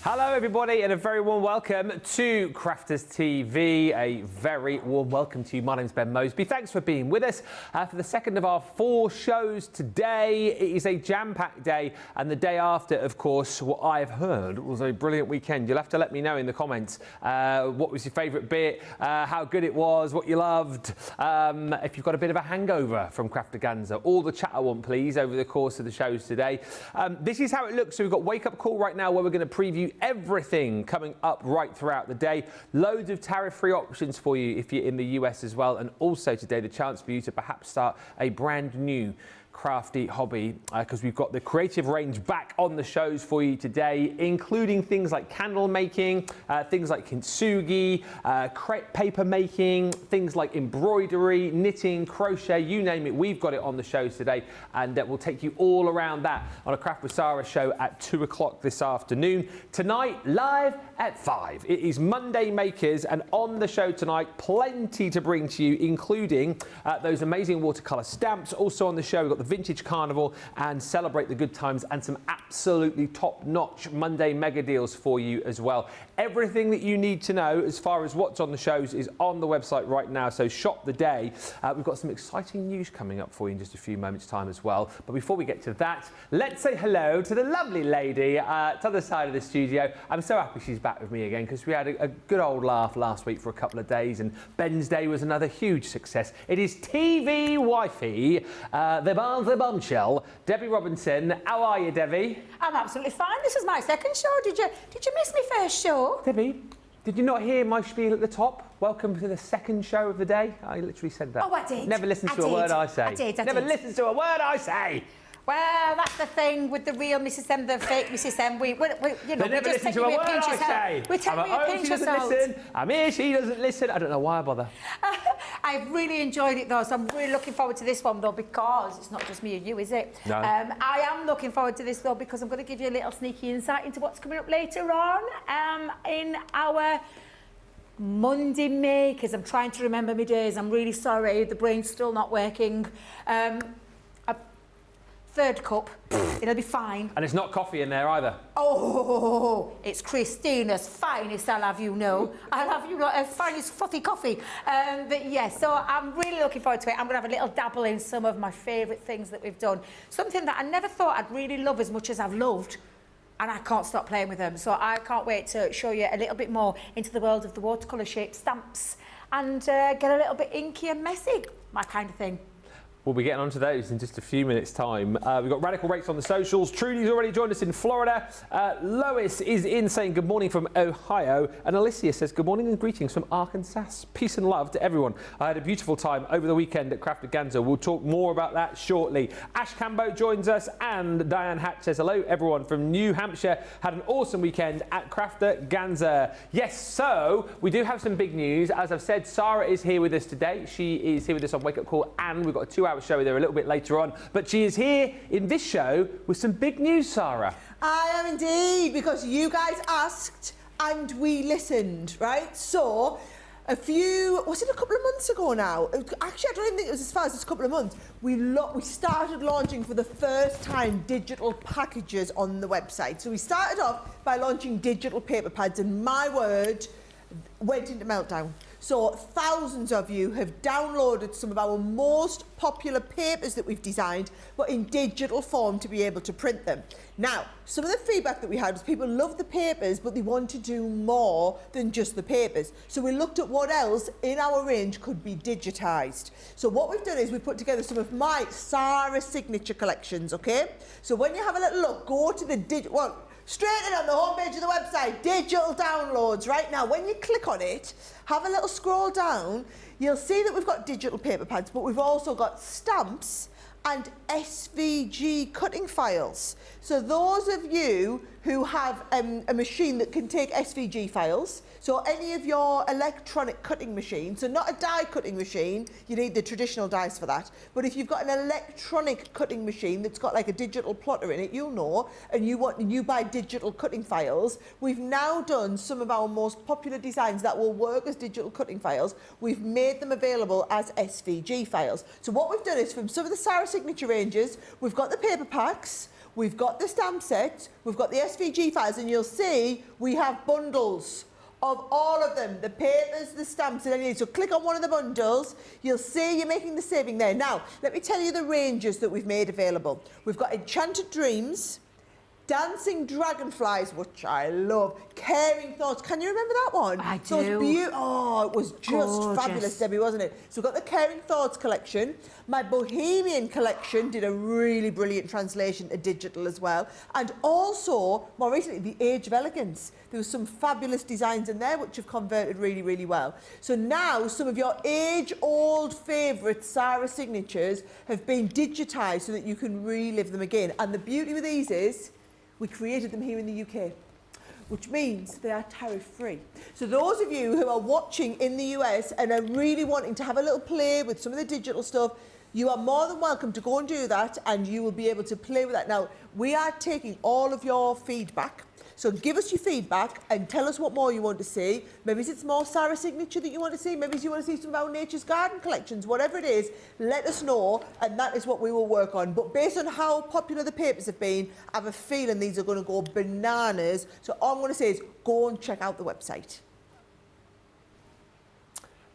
Hello everybody and a very warm welcome to Crafters TV. A very warm welcome to you. My name's Ben Moseby. Thanks for being with us for the second of our 4 shows today. It is a jam-packed day, and the day after, of course, what I've heard was a brilliant weekend. You'll have to let me know in the comments what was your favourite bit, how good it was, what you loved. If you've got a bit of a hangover from Craftaganza, all the chat I want, please, over the course of the shows today. This is how it looks. So we've got Wake Up Call right now, where we're going to preview everything coming up right throughout the day. Loads of tariff-free options for you if you're in the US as well, and also today the chance for you to perhaps start a brand new crafty hobby, because we've got the Creativ range back on the shows for you today, including things like candle making, things like kintsugi, crepe paper making, things like embroidery, knitting, crochet, you name it, we've got it on the shows today, and we'll take you all around that on a Craft with Sara show at 2 o'clock this afternoon. Tonight, live at 5. It is Monday Makers, and on the show tonight, plenty to bring to you, including those amazing watercolor stamps. Also on the show, we've got the Vintage Carnival and Celebrate the Good Times, and some absolutely top-notch Monday mega deals for you as well. Everything that you need to know as far as what's on the shows is on the website right now, so shop the day. We've got some exciting news coming up for you in just a few moments' time as well. But before we get to that, let's say hello to the lovely lady to the other side of the studio. I'm so happy she's back with me again, because we had a good old laugh last week for a couple of days, and Ben's Day was another huge success. It is TV wifey, the bombshell, Debby Robinson. How are you, Debbie? I'm absolutely fine. This is my second show. Did you miss me first show? Debbie, did you not hear my spiel at the top? Welcome to the second show of the day. I literally said that. Oh, I did. Never listen to a word I say. I did. Never listen to a word I say. Well, that's the thing with the real Mrs. M, the fake Mrs. M. We never listen to a word I say. We take a pinch of salt. I'm here, she doesn't listen. I don't know why I bother. I've really enjoyed it though, so I'm really looking forward to this one though, because it's not just me and you, is it? No. I am looking forward to this though, because I'm going to give you a little sneaky insight into what's coming up later on in our Monday Makers. I'm trying to remember my days. I'm really sorry. The brain's still not working. Third cup, it'll be fine. And it's not coffee in there either. Oh, it's Christina's finest, I'll have you know. I'll have you know, her finest frothy coffee. But yes, so I'm really looking forward to it. I'm going to have a little dabble in some of my favourite things that we've done. Something that I never thought I'd really love as much as I've loved. And I can't stop playing with them. So I can't wait to show you a little bit more into the world of the watercolour shaped stamps and get a little bit inky and messy, my kind of thing. We'll be getting onto those in just a few minutes' time. We've got Radical Rates on the socials. Trudy's already joined us in Florida. Lois is in saying good morning from Ohio. And Alicia says good morning and greetings from Arkansas. Peace and love to everyone. I had a beautiful time over the weekend at Craftaganza. We'll talk more about that shortly. Ash Cambo joins us, and Diane Hatch says hello everyone from New Hampshire. Had an awesome weekend at Craftaganza. Yes, so we do have some big news. As I've said, Sara is here with us today. She is here with us on Wake Up Call, and we've got a 2-hour show with her a little bit later on, but she is here in this show with some big news, Sara. I am indeed, because you guys asked and we listened, right? So was it a couple of months ago now? Actually, I don't even think it was as far as a couple of months. We started launching for the first time digital packages on the website. So we started off by launching digital paper pads, and my word, went into meltdown. So thousands of you have downloaded some of our most popular papers that we've designed, but in digital form to be able to print them. Now, some of the feedback that we had was people love the papers, but they want to do more than just the papers. So we looked at what else in our range could be digitized. So what we've done is we've put together some of my Sara signature collections, okay? So when you have a little look, go to the straight in on the homepage of the website, digital downloads. Right now, when you click on it, have a little scroll down, you'll see that we've got digital paper pads, but we've also got stamps and SVG cutting files. So those of you who have a machine that can take SVG files, so any of your electronic cutting machines, so not a die cutting machine, you need the traditional dies for that, but if you've got an electronic cutting machine that's got like a digital plotter in it, you'll know, and you buy digital cutting files, we've now done some of our most popular designs that will work as digital cutting files. We've made them available as SVG files. So what we've done is, from some of the Sara signature ranges, we've got the paper packs, we've got the stamp set, we've got the SVG files, and you'll see we have bundles of all of them, the papers, the stamps, and anything. So click on one of the bundles, you'll see you're making the saving there. Now, let me tell you the ranges that we've made available. We've got Enchanted Dreams, Dancing Dragonflies, which I love, Caring Thoughts. Can you remember that one? I do. Oh, it was just Gorgeous. fabulous, Debbie, wasn't it? So we've got the Caring Thoughts collection. My Bohemian collection did a really brilliant translation to digital as well. And also, more recently, the Age of Elegance. There was some fabulous designs in there which have converted really well. So now some of your age-old favourite Sara signatures have been digitised so that you can relive them again. And the beauty with these is we created them here in the UK, which means they are tariff-free. So those of you who are watching in the US and are really wanting to have a little play with some of the digital stuff, you are more than welcome to go and do that, and you will be able to play with that. Now, we are taking all of your feedback. So give us your feedback and tell us what more you want to see. Maybe it's more Sara signature that you want to see. Maybe you want to see some of our Nature's Garden collections. Whatever it is, let us know, and that is what we will work on. But based on how popular the papers have been, I have a feeling these are going to go bananas. So all I'm going to say is go and check out the website.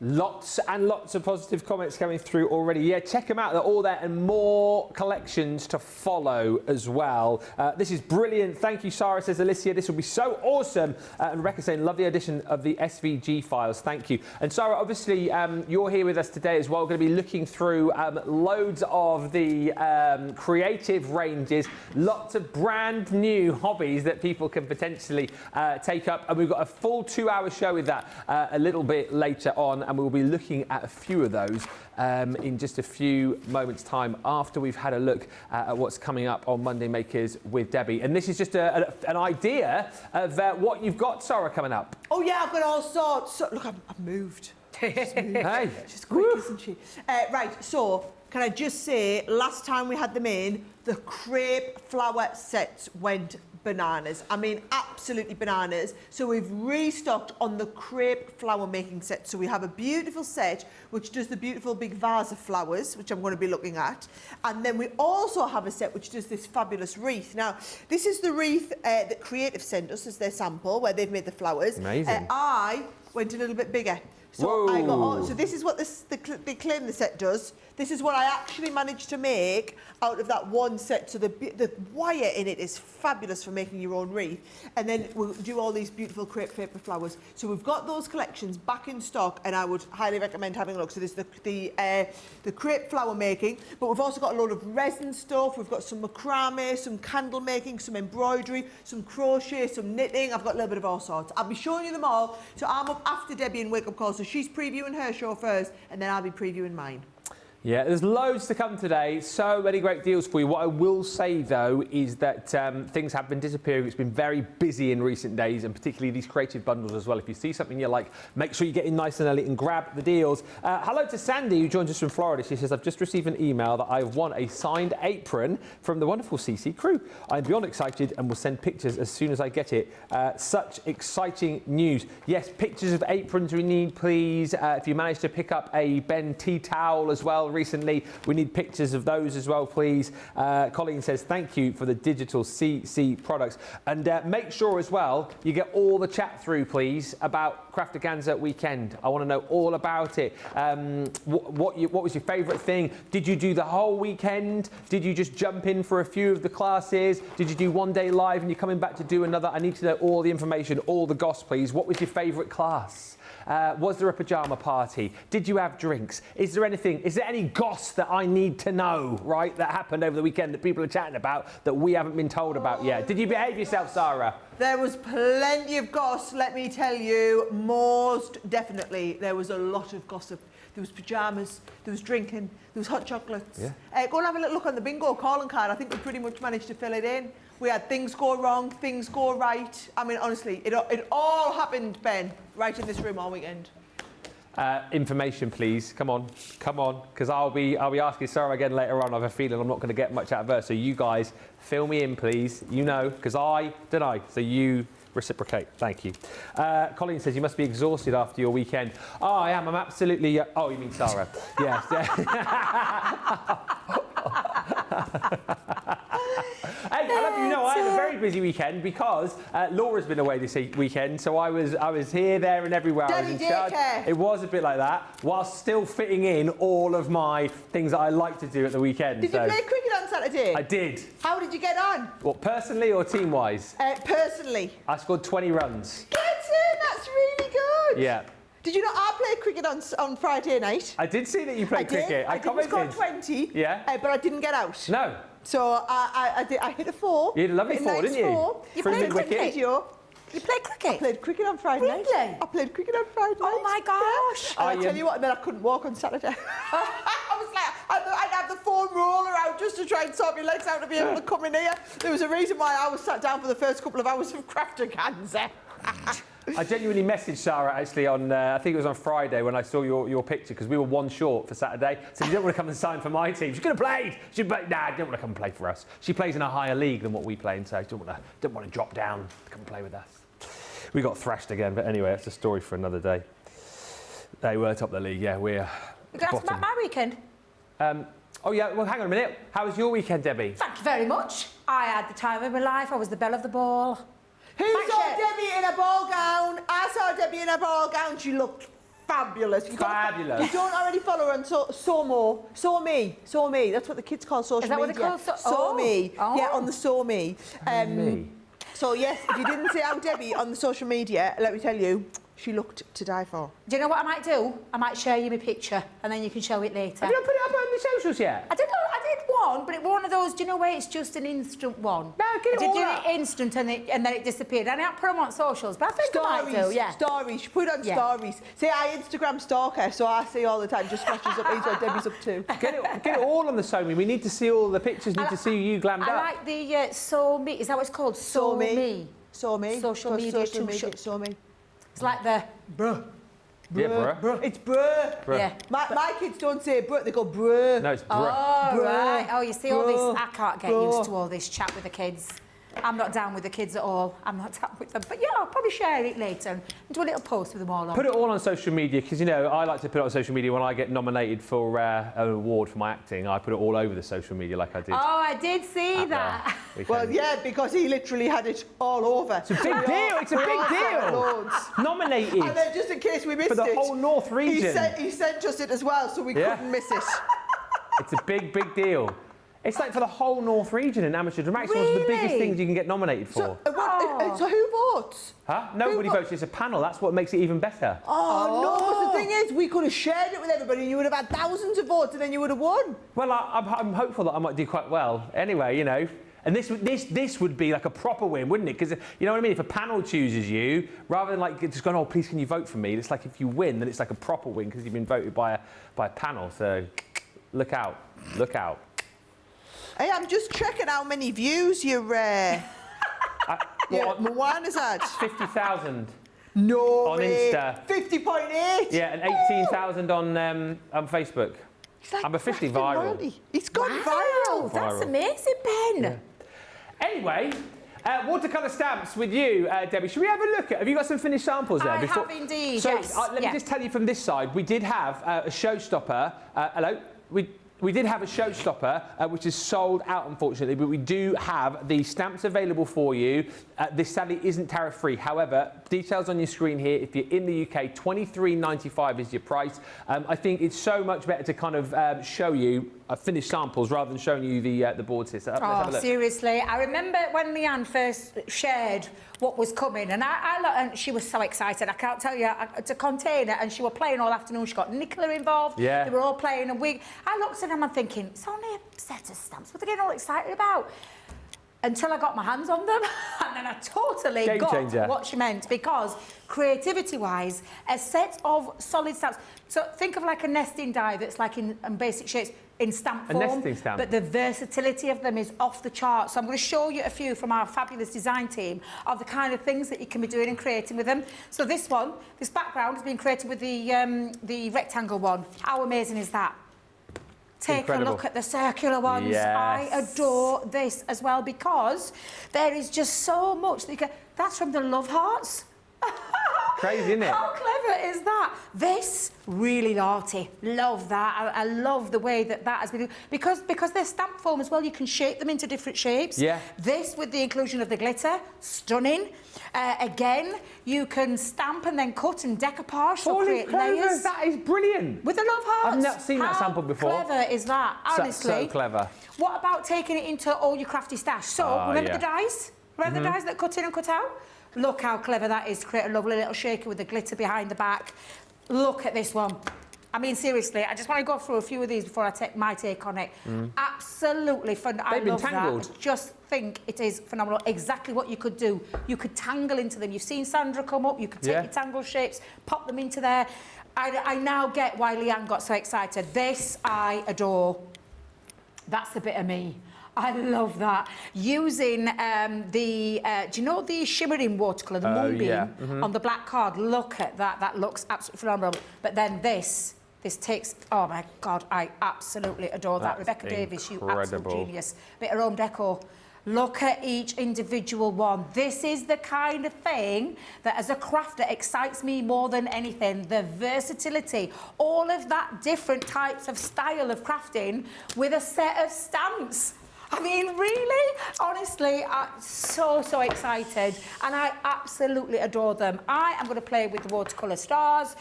Lots and lots of positive comments coming through already. Yeah, check them out. They're all there and more collections to follow as well. This is brilliant. Thank you, Sara, says Alicia. This will be so awesome. And Rebecca saying, lovely addition of the SVG files. Thank you. And Sara, obviously, you're here with us today as well. We're going to be looking through loads of the Creativ ranges, lots of brand new hobbies that people can potentially take up. And we've got a full 2-hour show with that a little bit later on. And we'll be looking at a few of those in just a few moments' time after we've had a look at what's coming up on Monday Makers with Debbie. And this is just an idea of what you've got, Sara, coming up. Oh, yeah, I've got all sorts. So, look, I've moved. Hey. She's quick, isn't she? Right, so can I just say, last time we had them in, the crepe flower sets went bananas. I mean, absolutely bananas. So we've restocked on the crepe flower making set. So we have a beautiful set which does the beautiful big vase of flowers, which I'm going to be looking at. And then we also have a set which does this fabulous wreath. Now, this is the wreath that Creativ sent us as their sample, where they've made the flowers. Amazing. I went a little bit bigger. So I got, so this is what they claim the set does. This is what I actually managed to make out of that one set. So the wire in it is fabulous for making your own wreath. And then we'll do all these beautiful crepe paper flowers. So we've got those collections back in stock, and I would highly recommend having a look. So there's the crepe flower making, but we've also got a load of resin stuff. We've got some macrame, some candle making, some embroidery, some crochet, some knitting. I've got a little bit of all sorts. I'll be showing you them all. So I'm up after Debbie in Wake Up Call. So she's previewing her show first, and then I'll be previewing mine. Yeah, there's loads to come today. So many great deals for you. What I will say, though, is that things have been disappearing. It's been very busy in recent days, and particularly these Creativ bundles as well. If you see something you like, make sure you get in nice and early and grab the deals. Hello to Sandy, who joins us from Florida. She says, I've just received an email that I've won a signed apron from the wonderful CC crew. I'm beyond excited and will send pictures as soon as I get it. Such exciting news. Yes, pictures of aprons we need, please. If you managed to pick up a Ben tea towel as well recently, we need pictures of those as well, please. Colleen says thank you for the digital CC products, and make sure as well you get all the chat through, please, about Craftaganza weekend. I want to know all about it. What was your favourite thing? Did you do the whole weekend? Did you just jump in for a few of the classes? Did you do one day live and you're coming back to do another? I need to know all the information, all the goss, please. What was your favourite class? Was there a pyjama party? Did you have drinks? Is there any goss that I need to know, right, that happened over the weekend that people are chatting about that we haven't been told about yet? Did you behave yourself, Sara? There was plenty of goss, let me tell you. Most definitely, there was a lot of gossip. There was pyjamas, there was drinking, there was hot chocolates. Yeah. Go and have a little look on the bingo calling card. I think we pretty much managed to fill it in. We had things go wrong, things go right. I mean, honestly, it all happened, Ben, right in this room all weekend. Information, please. Come on, because I'll be asking Sara again later on. I have a feeling I'm not going to get much out of her. So you guys, fill me in, please. You know, because I don't know. So you reciprocate. Thank you. Colleen says you must be exhausted after your weekend. Oh, I am. I'm absolutely. Oh, you mean Sara? Yes. Hey, busy weekend because Laura's been away this weekend, so I was here, there, and everywhere. I was in charge. It was a bit like that, whilst still fitting in all of my things that I like to do at the weekend. Did you play cricket on Saturday? I did. How did you get on? What, personally or team-wise? Personally. I scored 20 runs. Get in, that's really good. Yeah. Did you know I played cricket on Friday night? I did see that you played cricket. I didn't score 20, yeah. But I didn't get out. No. So I hit a 4. You had a lovely 4, didn't you? 4. You played cricket? You played cricket? I played cricket on Friday night. Really? I played cricket on Friday night. Oh my gosh. Yeah. And I tell you what, and then I couldn't walk on Saturday. I was like, I'd have the foam roller out just to try and sort my legs out to be able to come in here. There was a reason why I was sat down for the first couple of hours of crafting hands. I genuinely messaged Sara actually on, I think it was on Friday when I saw your picture, because we were 1 short for Saturday. So you don't want to come and sign for my team. She could have played. Nah, I don't want to come and play for us. She plays in a higher league than what we play in, so don't want to drop down to come and play with us. We got thrashed again, but anyway, that's a story for another day. They were top of the league, yeah. We're That's my weekend. Oh yeah, well hang on a minute. How was your weekend, Debbie? Thank you very much. I had the time of my life. I was the belle of the ball. Who saw Debbie in a ball gown? I saw Debbie in a ball gown. She looked fabulous. Fabulous. You don't already follow her on So Me. That's what the kids call social media. Is that what they call So Me? Oh. Yeah, on the So Me. Me. So yes, if you didn't see our Debbie on the social media, let me tell you, she looked to die for. Do you know what I might do? I might share you my picture and then you can show it later. Have you not put it up on the socials yet? I did one, but it was one of those, do you know where it's just an instant one? No, get it I all did up. it instant and then it disappeared. I didn't put them on socials, but I think I might do, yeah. Stories. She put it on Yeah. stories. See, I Instagram stalk her, so I see all the time, just scratches up, here's what Debbie's up to. Get it all on the SoMe. We need to see all the pictures. Need to see you glammed I up. like the So Me, is that what it's called? So Me. So Me. Social media too. So Me. It's like the Bruh. Yeah, bruh. It's bruh. Bruh. yeah. My kids don't say bruh, they go bruh. No, it's bruh. Oh, Bruh. right. Oh, you see all Bruh. this. I can't get Bruh. used to all this chat with the kids. I'm not down with the kids at all. I'm not down with them. But yeah, I'll probably share it later and do a little post with them all on. Put it all on social media, because, you know, I like to put it on social media when I get nominated for an award for my acting. I put it all over the social media like I did. Oh, I did see that. Well, yeah, because he literally had it all over. It's a big deal. It's a big deal. Loads. Nominated And then just in case we missed for the it, whole North region. he sent us it as well, so we couldn't miss it. It's a big, big deal. It's like for the whole North region in amateur dramatics. It's one of the biggest Really? things you can get nominated for. So who votes? Huh? Nobody votes. It's a panel. That's what makes it even better. Oh, no, but the thing is, we could have shared it with everybody and you would have had thousands of votes and then you would have won. Well, I'm hopeful that I might do quite well. Anyway, you know. And this would be like a proper win, wouldn't it? Because, you know what I mean? If a panel chooses you, rather than like just going, oh, please can you vote for me? It's like if you win, then it's like a proper win because you've been voted by a panel. So look out. Look out. Hey, I'm just checking how many views your Moana's had. 50,000 No on way. Insta. 50.8. Yeah, and 18,000 on Facebook. Like I'm officially crafting viral. royalty. It's gone Wow, viral. that's Viral. amazing, Ben. Anyway, watercolour stamps with you, Debbie. Should we have a look at? Have you got some finished samples there? I have indeed, So yes. let me just tell you from this side, we did have a showstopper. Hello. We did have a showstopper, which is sold out, unfortunately, but we do have the stamps available for you. This sadly isn't tariff-free. However, details on your screen here. If you're in the UK, $23.95 is your price. I think it's so much better to kind of show you finished samples rather than showing you the boards here. So let's have a look. Seriously, I remember when Leanne first shared what was coming, and and she was so excited. I can't tell you, to contain it, and she was playing all afternoon. She got Nicola involved. Yeah. They were all playing, and I looked at them and thinking, it's only a set of stamps. What are they getting all excited about? Until I got my hands on them, and then I totally Game got changer. what she meant, because creativity-wise, a set of solid stamps. So think of like a nesting die that's like in basic shapes in stamp form. nesting stamp. But the versatility of them is off the chart. So I'm going to show you a few from our fabulous design team of the kind of things that you can be doing and creating with them. So this background has been created with the rectangle one. How amazing is that? Take Incredible. a look at the circular ones. Yes. I adore this as well, because there is just so much that you can... That's from the Love Hearts. Crazy, isn't it? How clever is that? This, really arty. Love that. I love the way that has been... Because they're stamp foam as well, you can shape them into different shapes. Yeah. This, with the inclusion of the glitter, stunning. Again, you can stamp and then cut and decoupage to create layers. That is brilliant. With the love hearts. I've not seen that sample before. How clever is that? Honestly. So clever. What about taking it into all your crafty stash? So, remember the dies? Remember the dies that cut in and cut out? Look how clever that is to create a lovely little shaker with the glitter behind the back. Look at this one. I mean, seriously, I just want to go through a few of these before I take my take on it. Absolutely fun. I love that. I just think it is phenomenal. Exactly what you could do. You could tangle into them. You've seen Sandra come up. You could take your tangle shapes, pop them into there. I now get why Leanne got so excited. This I adore. That's the bit of me. I love that. Using do you know the shimmering watercolour, the moonbeam on the black card? Look at that. That looks absolutely phenomenal. But then this takes, oh my God, I absolutely adore that. Rebecca Davies, you absolute genius. Bit of home decor. Look at each individual one. This is the kind of thing that as a crafter excites me more than anything. The versatility, all of that different types of style of crafting with a set of stamps. I mean, really? Honestly, I'm so excited. And I absolutely adore them. I am going to play with the watercolour stars.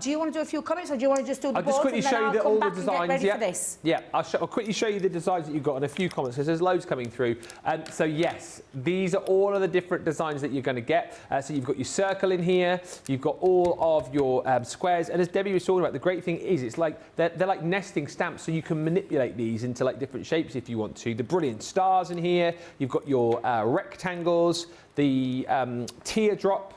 Do you want to do a few comments, or do you want to just do the boards? I'll just quickly show you all the designs. For this? Yeah, I'll quickly show you the designs that you've got and a few comments, because there's loads coming through. So yes, these are all of the different designs that you're going to get. So you've got your circle in here. You've got all of your squares. And as Debbie was talking about, the great thing is it's like they're like nesting stamps, so you can manipulate these into like different shapes if you want to. The brilliant stars in here. You've got your rectangles, the teardrop,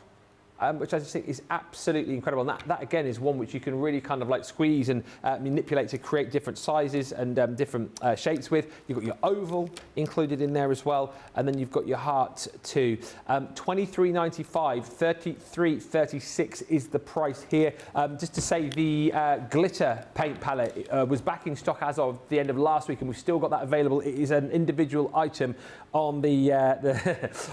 which I just think is absolutely incredible. And that again is one which you can really kind of like squeeze and manipulate to create different sizes and different shapes with. You've got your oval included in there as well, and then you've got your heart too. $23.95, $33.36 is the price here. Just to say, the glitter paint palette was back in stock as of the end of last week, and we've still got that available. It is an individual item on the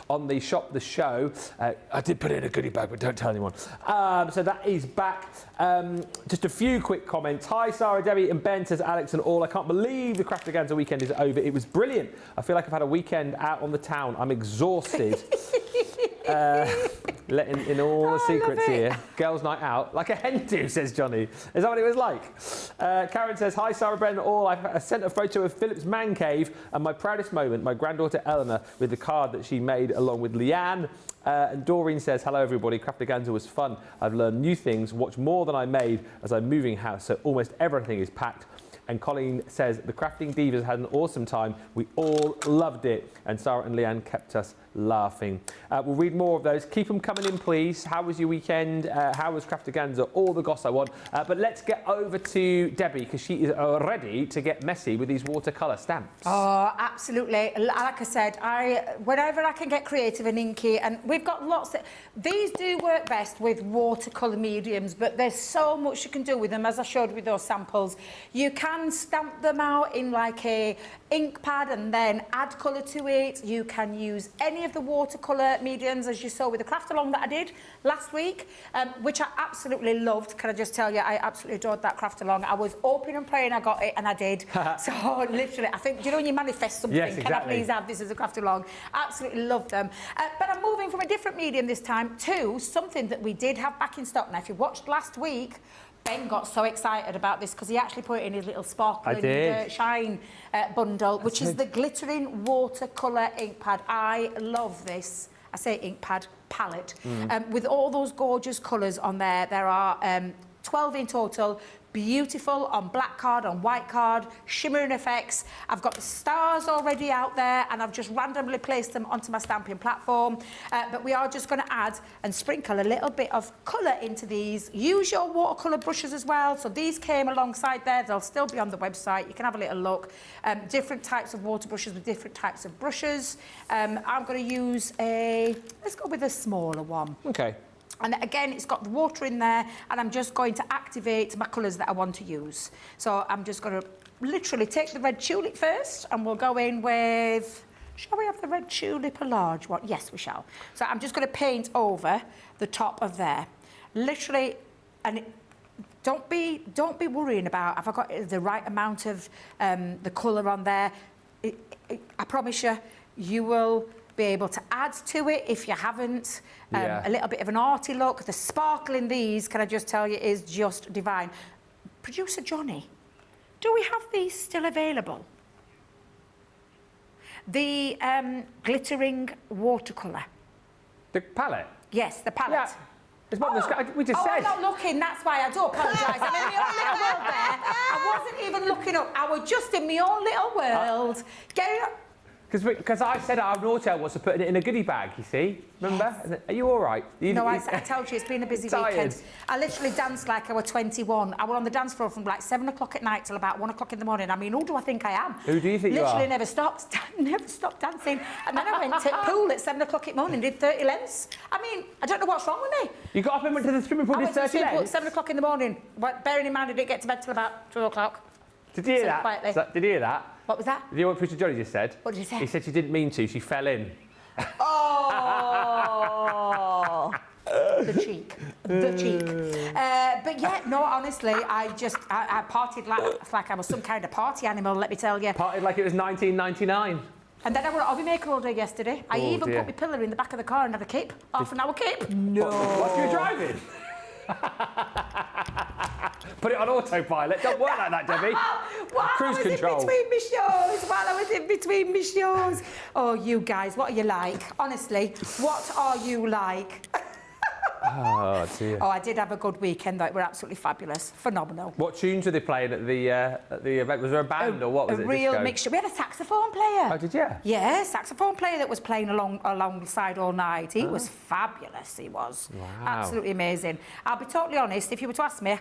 on the shop, the show. I did put it in a goodie bag, but don't tell anyone. So that is back. Just a few quick comments. Hi, Sara, Debbie and Ben, says Alex and all. I can't believe the Craftaganza weekend is over. It was brilliant. I feel like I've had a weekend out on the town. I'm exhausted. Letting in all the secrets here. Girls' night out, like a hen do, says Johnny. Is that what it was like? Karen says, hi, Sarah, Ben, all. I sent a photo of Philip's man cave and my proudest moment, my granddaughter Eleanor, with the card that she made along with Leanne. And Doreen says, hello, everybody. Craftaganza was fun. I've learned new things, watched more than I made as I'm moving house, so almost everything is packed. And Colleen says, the Crafting Divas had an awesome time. We all loved it. And Sarah and Leanne kept us laughing. We'll read more of those. Keep them coming in, please. How was your weekend? How was Craftaganza? All the goss I want. But let's get over to Debbie, because she is ready to get messy with these watercolour stamps. Oh, absolutely. Like I said, whenever I can get creative and inky, and we've got lots of... These do work best with watercolour mediums, but there's so much you can do with them, as I showed with those samples. You can stamp them out in like a ink pad and then add colour to it. You can use any of the watercolour mediums, as you saw with the craft along that I did last week, which I absolutely loved. Can I just tell you, I absolutely adored that craft along. I was hoping and praying I got it, and I did. So literally, I think, you know, when you manifest something, yes, exactly. Can I please have this as a craft along? Absolutely loved them. But I'm moving from a different medium this time to something that we did have back in stock. Now, if you watched last week, Ben got so excited about this because he actually put it in his little sparkling shine bundle, which is the glittering watercolour ink pad. I love this. I say ink pad, palette. With all those gorgeous colours on there. There are 12 in total. Beautiful on black card, on white card, shimmering effects. I've got the stars already out there, and I've just randomly placed them onto my stamping platform. But we are just going to add and sprinkle a little bit of colour into these. Use your watercolour brushes as well. So these came alongside there. They'll still be on the website. You can have a little look. Different types of water brushes with different types of brushes. I'm going to use let's go with a smaller one. Okay. And again, it's got the water in there, and I'm just going to activate my colours that I want to use. So I'm just going to literally take the red tulip first, and we'll go in with Shall we have the red tulip, a large one? Yes, we shall. So I'm just going to paint over the top of there. Literally, and don't be worrying about, have I got the right amount of the colour on there? I promise you, you will be able to add to it if you haven't. A little bit of an arty look. The sparkle in these, can I just tell you, is just divine. Producer Johnny, do we have these still available? The glittering watercolour. The palette? Yes, the palette. Yeah. It's what we just said. I'm not looking, that's why I do apologise. I'm in my own little world there. I wasn't even looking up. I was just in my own little world. Getting up. Because I said our hotel was to put it in a goodie bag, you see? Remember? Yes. Are you all right? No, I told you, it's been a busy Tired. weekend. I literally danced like I was 21. I was on the dance floor from like 7 o'clock at night till about 1 o'clock in the morning. I mean, who do I think I am? Who do you think literally you are? Never stopped dancing. And then I went to pool at 7 o'clock in the morning, did 30 lengths. I mean, I don't know what's wrong with me. You got up and went to the swimming pool I and went did to the 30 swimming pool at lengths? 7 o'clock in the morning. But bearing in mind I didn't get to bed till about 2 o'clock. Did you hear that? Quietly. Did you hear that? What was that? Did you hear what Producer Johnny just said? What did he say? He said she didn't mean to, she fell in. Oh. The cheek. But yeah, no, honestly, I partied like I was some kind of party animal, let me tell you. Partied like it was 1999. And then I were at Hobby Maker all day yesterday. I even dear. put my pillar in the back of the car and had a kip, half an hour kip. No. What you were driving? Put it on autopilot. Don't work like that, Debbie. Cruise control. While I was in between my shows. Oh, you guys, what are you like? Honestly, what are you like? Oh, dear. Oh, I did have a good weekend, though. It were absolutely fabulous. Phenomenal. What tunes were they playing at the event? Was there a band or what was it? A real disco? mixture. We had a saxophone player. Oh, did you? Yeah, saxophone player that was playing alongside all night. He was fabulous, he was. Wow. Absolutely amazing. I'll be totally honest, if you were to ask me,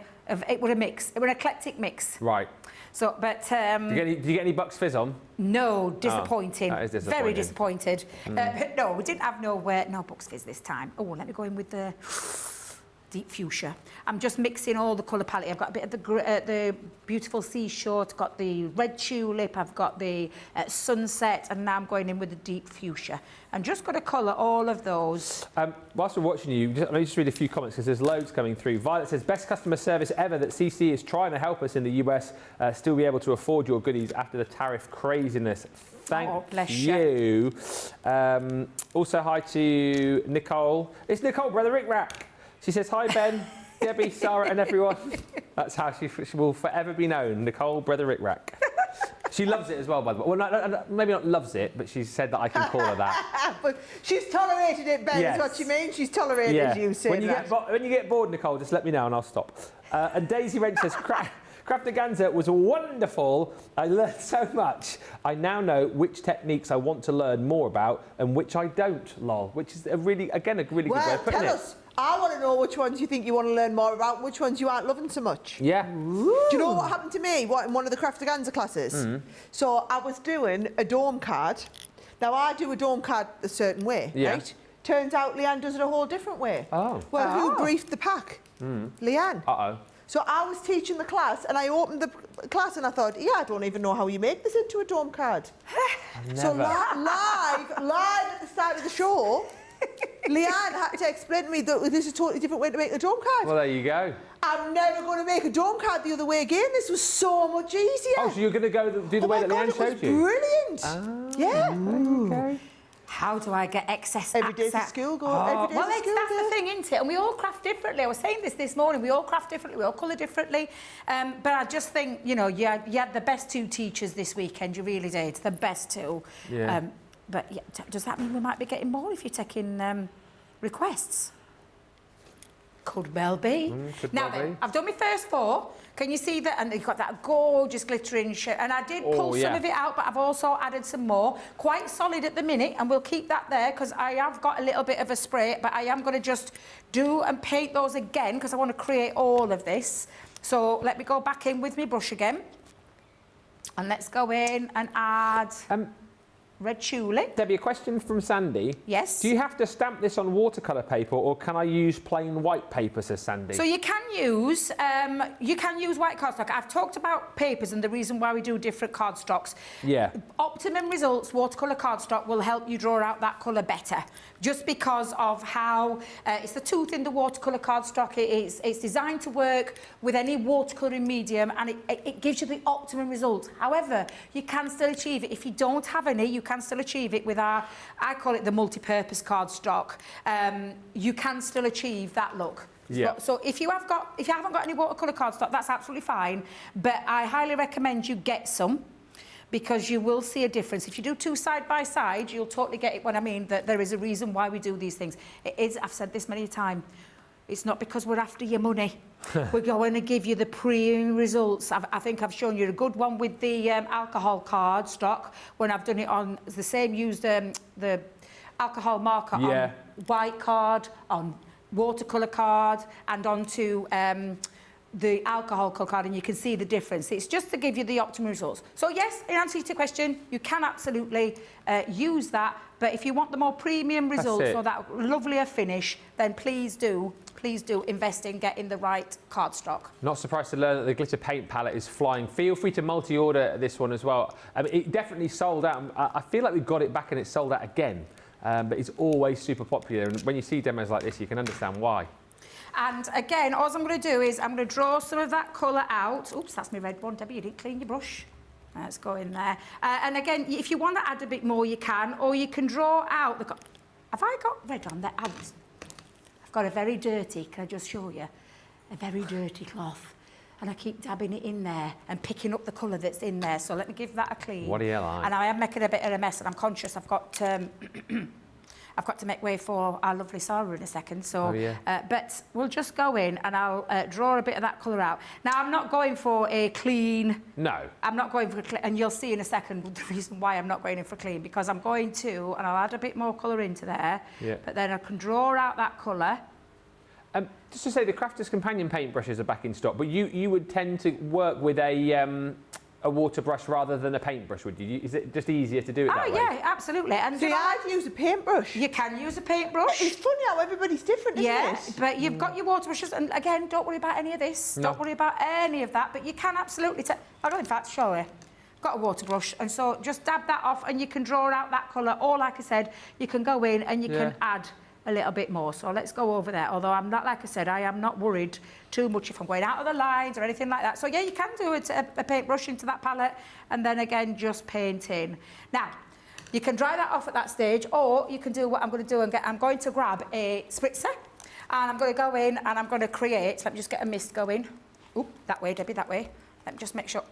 it were a mix. It were an eclectic mix. Right. So, but... Did you get any Bucks Fizz on? No, disappointing. that is disappointing. Very disappointed. No, we didn't have no Bucks Fizz this time. Oh, let me go in with the deep fuchsia. I'm just mixing all the colour palette. I've got a bit of the beautiful seashore, I've got the red tulip, I've got the sunset, and now I'm going in with the deep fuchsia. I'm just going to colour all of those. Whilst we're watching you, let me just read a few comments because there's loads coming through. Violet says, best customer service ever that CC is trying to help us in the US still be able to afford your goodies after the tariff craziness. Thank bless you. Also, hi to Nicole. It's Nicole, Brother Rick Rack. She says, hi, Ben, Debbie, Sara, and everyone. That's how she will forever be known, Nicole, Brother Rick Rack. She loves it as well, by the way. Well, no, maybe not loves it, but she said that I can call her that. But she's tolerated it, Ben, Yes. is what she means. She's tolerated you saying that. When you get bored, Nicole, just let me know and I'll stop. And Daisy Wrench says, Craftaganza was wonderful. I learned so much. I now know which techniques I want to learn more about and which I don't, lol. Which is a really good way of putting tell it. us. I want to know which ones you think you want to learn more about, which ones you aren't loving so much. Yeah. Do you know what happened to me in one of the Craftaganza classes? So I was doing a dome card. Now, I do a dome card a certain way, right? Turns out Leanne does it a whole different way. Oh. Well, who briefed the pack? Leanne. Uh-oh. So I was teaching the class, and I opened the class, and I thought, yeah, I don't even know how you make this into a dome card. So live at the start of the show, Leanne had to explain to me that this is a totally different way to make a dome card. Well, there you go. I'm never going to make a dome card the other way again. This was so much easier. Oh, so you're going to go do the way that Leanne showed you? Brilliant. Okay. How do I get excess Every day's a access? school go. Every day's Well, a school that's day. the thing, isn't it? And we all craft differently. I was saying this morning. We all craft differently. We all colour differently. But I just think, you had the best two teachers this weekend. You really did. The best two. Yeah. But yeah, does that mean we might be getting more if you're taking requests? Could well be. Now then, I've done my first 4. Can you see that? And you've got that gorgeous glittering shirt. And I did pull some of it out, but I've also added some more. Quite solid at the minute, and we'll keep that there because I have got a little bit of a spray, but I am going to just do and paint those again because I want to create all of this. So let me go back in with my brush again. And let's go in and add... red tulip. Debbie, a question from Sandy. Yes. Do you have to stamp this on watercolour paper, or can I use plain white paper, says Sandy? So you can use white cardstock. I've talked about papers and the reason why we do different cardstocks. Yeah. Optimum Results watercolour cardstock will help you draw out that colour better, just because of how it's the tooth in the watercolour cardstock. It's designed to work with any watercolouring medium, and it gives you the optimum result. However, you can still achieve it. If you don't have any, you can still achieve it with I call it the multi-purpose cardstock. You can still achieve that look. Yeah. So if you haven't got any watercolour cardstock, that's absolutely fine. But I highly recommend you get some, because you will see a difference. If you do two side by side, you'll totally get it when I mean that there is a reason why we do these things. It is, I've said this many times, it's not because we're after your money. We're going to give you the premium results. I think I've shown you a good one with the alcohol cardstock when I've done it on the same, used the alcohol marker on white card, on watercolour card, and onto the alcohol colour card, and you can see the difference. It's just to give you the optimum results. So yes, in answer to your question, you can absolutely use that, but if you want the more premium results or that lovelier finish, then please do invest in getting the right cardstock. Not surprised to learn that the glitter paint palette is flying. Feel free to multi-order this one as well. I mean, it definitely sold out. I feel like we've got it back and it's sold out again, but it's always super popular, and when you see demos like this, you can understand why. And again, all I'm going to do is I'm going to draw some of that colour out. Oops, that's my red one. Debbie, you didn't clean your brush. Let's go in there. And again, if you want to add a bit more, you can, or you can draw out the... Have I got red on there? I've got a very dirty, can I just show you? A very dirty cloth. And I keep dabbing it in there and picking up the colour that's in there. So let me give that a clean. What do you like? And I am making a bit of a mess, and I'm conscious I've got... I've got to make way for our lovely Sara in a second, so but we'll just go in and I'll draw a bit of that colour out. Now, I'm not going for a clean... No. I'm not going for a clean, and you'll see in a second the reason why I'm not going in for clean, because I'm going to, and I'll add a bit more colour into there, but then I can draw out that colour. Just to say, the Crafter's Companion paintbrushes are back in stock, but you would tend to work with a water brush rather than a paintbrush, would you? Is it just easier to do it that way? Oh, yeah, absolutely. And See, I'd use a paintbrush. You can use a paintbrush. It's funny how everybody's different, isn't it? But you've got your water brushes, and again, don't worry about any of this. Don't worry about any of that, but you can absolutely... I'll go, in fact, show you. Got a water brush, and so just dab that off, and you can draw out that colour, or like I said, you can go in and you can add a little bit more. So let's go over there, although I'm not, like I said, I am not worried too much if I'm going out of the lines or anything like that. So yeah, you can do a paintbrush into that palette, and then again just paint in. Now, you can dry that off at that stage, or you can do what I'm going to do, and I'm going to grab a spritzer, and I'm going to go in and I'm going to create, let me just get a mist going. Oop, that way, Debbie, that way. Let me just make sure,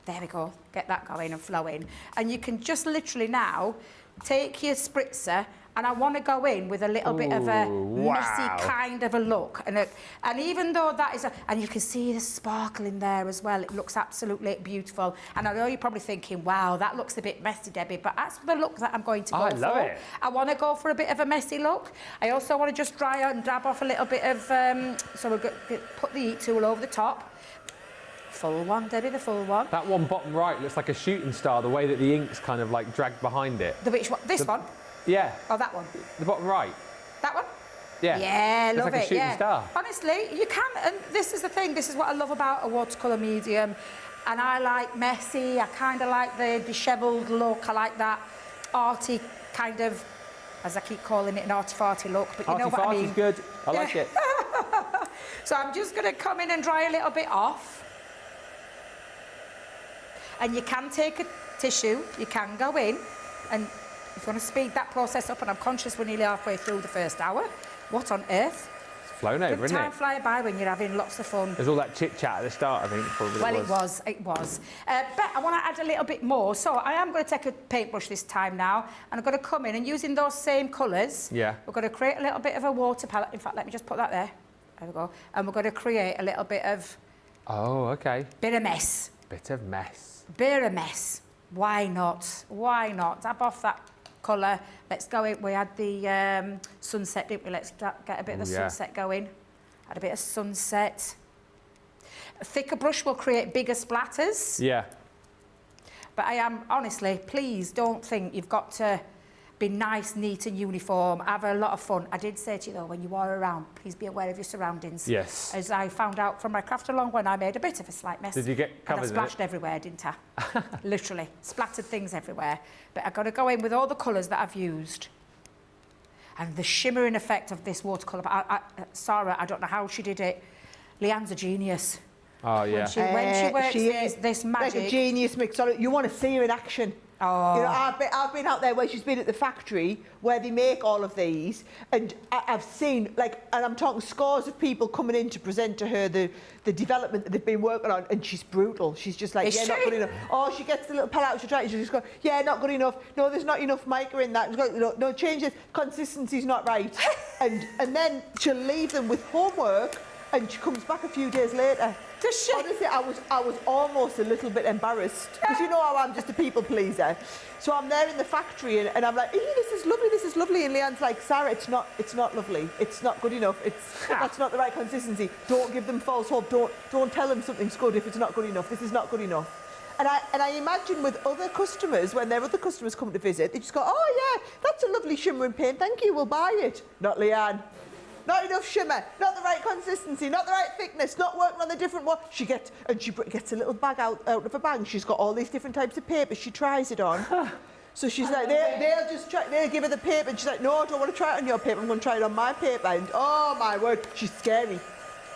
there we go, get that going and flowing. And you can just literally now take your spritzer, and I want to go in with a little bit of a messy kind of a look. And even though that is... and you can see the sparkle in there as well. It looks absolutely beautiful. And I know you're probably thinking, wow, that looks a bit messy, Debbie, but that's the look that I'm going to go for. I love it. I want to go for a bit of a messy look. I also want to just dry out and dab off a little bit of... so we're going to put the heat tool over the top. Full one, Debbie, the full one. That one bottom right looks like a shooting star, the way that the ink's kind of like dragged behind it. The which one? This one? Yeah. Oh, that one? The bottom right. That one? Yeah. Yeah, love like it. A shooting star. Honestly, you can, and this is the thing. This is what I love about a watercolour medium. And I like messy. I kind of like the dishevelled look. I like that arty kind of, as I keep calling it, an arty-farty look. But you know what I mean. Arty-farty's good. I like it. So I'm just going to come in and dry a little bit off. And you can take a tissue. You can go in and... if you want to speed that process up, and I'm conscious we're nearly halfway through the first hour. What on earth? It's flown over, isn't it? Time fly by when you're having lots of fun. There's all that chit-chat at the start, I think, probably. Well, it was. But I want to add a little bit more. So I am going to take a paintbrush this time now, and I'm going to come in and using those same colours, we're going to create a little bit of a water palette. In fact, let me just put that there. There we go. And we're going to create a little bit of... oh, OK. Bit of mess. Bit of mess. Bit of mess. Why not? Why not? Dab off that colour. Let's go in. We had the sunset, didn't we? Let's get a bit of the sunset going. Add a bit of sunset. A thicker brush will create bigger splatters. Yeah. But I am, honestly, please don't think you've got to be nice, neat and uniform, have a lot of fun. I did say to you though, when you are around, please be aware of your surroundings. Yes. As I found out from my craft along when I made a bit of a slight mess. Did you get covered and I splashed everywhere, didn't I? Literally, splattered things everywhere. But I've got to go in with all the colours that I've used. And the shimmering effect of this watercolour. Sarah, I don't know how she did it. Leanne's a genius. Oh, yeah. When she works this magic. Like a genius mix. You want to see her in action. Oh. You know, I've been out there where she's been at the factory where they make all of these, and I've seen, like, and I'm talking scores of people coming in to present to her the development that they've been working on, and she's brutal. She's just like, not good enough. Oh, she gets the little palette out, she'll try it, she'll just go, yeah, not good enough. No, there's not enough mica in that. No, change this. Consistency's not right. and then she'll leave them with homework, and she comes back a few days later. Does she? Honestly, I was almost a little bit embarrassed because you know how I'm just a people pleaser. So I'm there in the factory and I'm like, this is lovely. And Leanne's like, Sarah, it's not lovely. It's not good enough. That's not the right consistency. Don't give them false hope. Don't tell them something's good if it's not good enough. This is not good enough. And I imagine with other customers, when their other customers come to visit, they just go, oh yeah, that's a lovely shimmering paint. Thank you, we'll buy it. Not Leanne. Not enough shimmer, not the right consistency, not the right thickness, not working on the different one. She gets a little bag out of her bag. She's got all these different types of paper. She tries it on. So she's like, they'll give her the paper. And she's like, no, I don't want to try it on your paper. I'm going to try it on my paper. And oh my word, she's scary.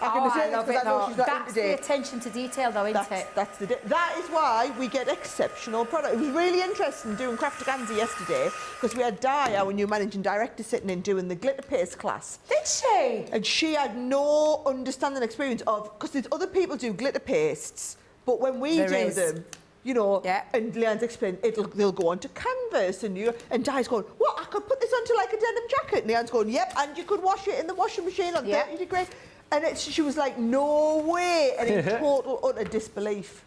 I love it though. She's not That's the attention to detail though, isn't it? That is why we get exceptional product. It was really interesting doing Craft With yesterday because we had Di, our new managing director, sitting in doing the glitter paste class. Did she? And she had no understanding experience of, because there's other people do glitter pastes, but when we do them, you know, and Leanne's explained, they'll go onto canvas, and Di's going, what, I could put this onto like a denim jacket? And Leanne's going, yep, and you could wash it in the washing machine on 30 degrees. And she was like, no way, and in total utter disbelief.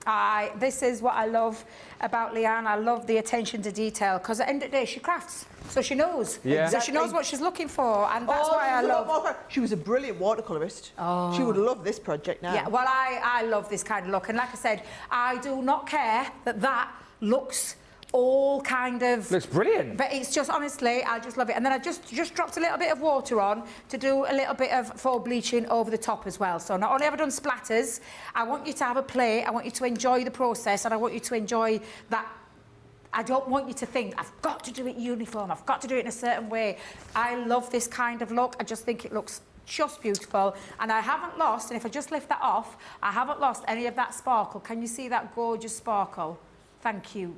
This is what I love about Leanne. I love the attention to detail, because at the end of the day, she crafts, so she knows. Yeah. So she knows what she's looking for, and that's why I love. She was a brilliant watercolourist. Oh. She would love this project now. Yeah, well, I love this kind of look, and like I said, I do not care that looks all kind of... Looks brilliant. But it's just, honestly, I just love it. And then I just dropped a little bit of water on to do a little bit of faux bleaching over the top as well. So not only have I done splatters, I want you to have a play, I want you to enjoy the process, and I want you to enjoy that. I don't want you to think, I've got to do it uniform, I've got to do it in a certain way. I love this kind of look. I just think it looks just beautiful, and I haven't lost, and if I just lift that off, I haven't lost any of that sparkle. Can you see that gorgeous sparkle? Thank you,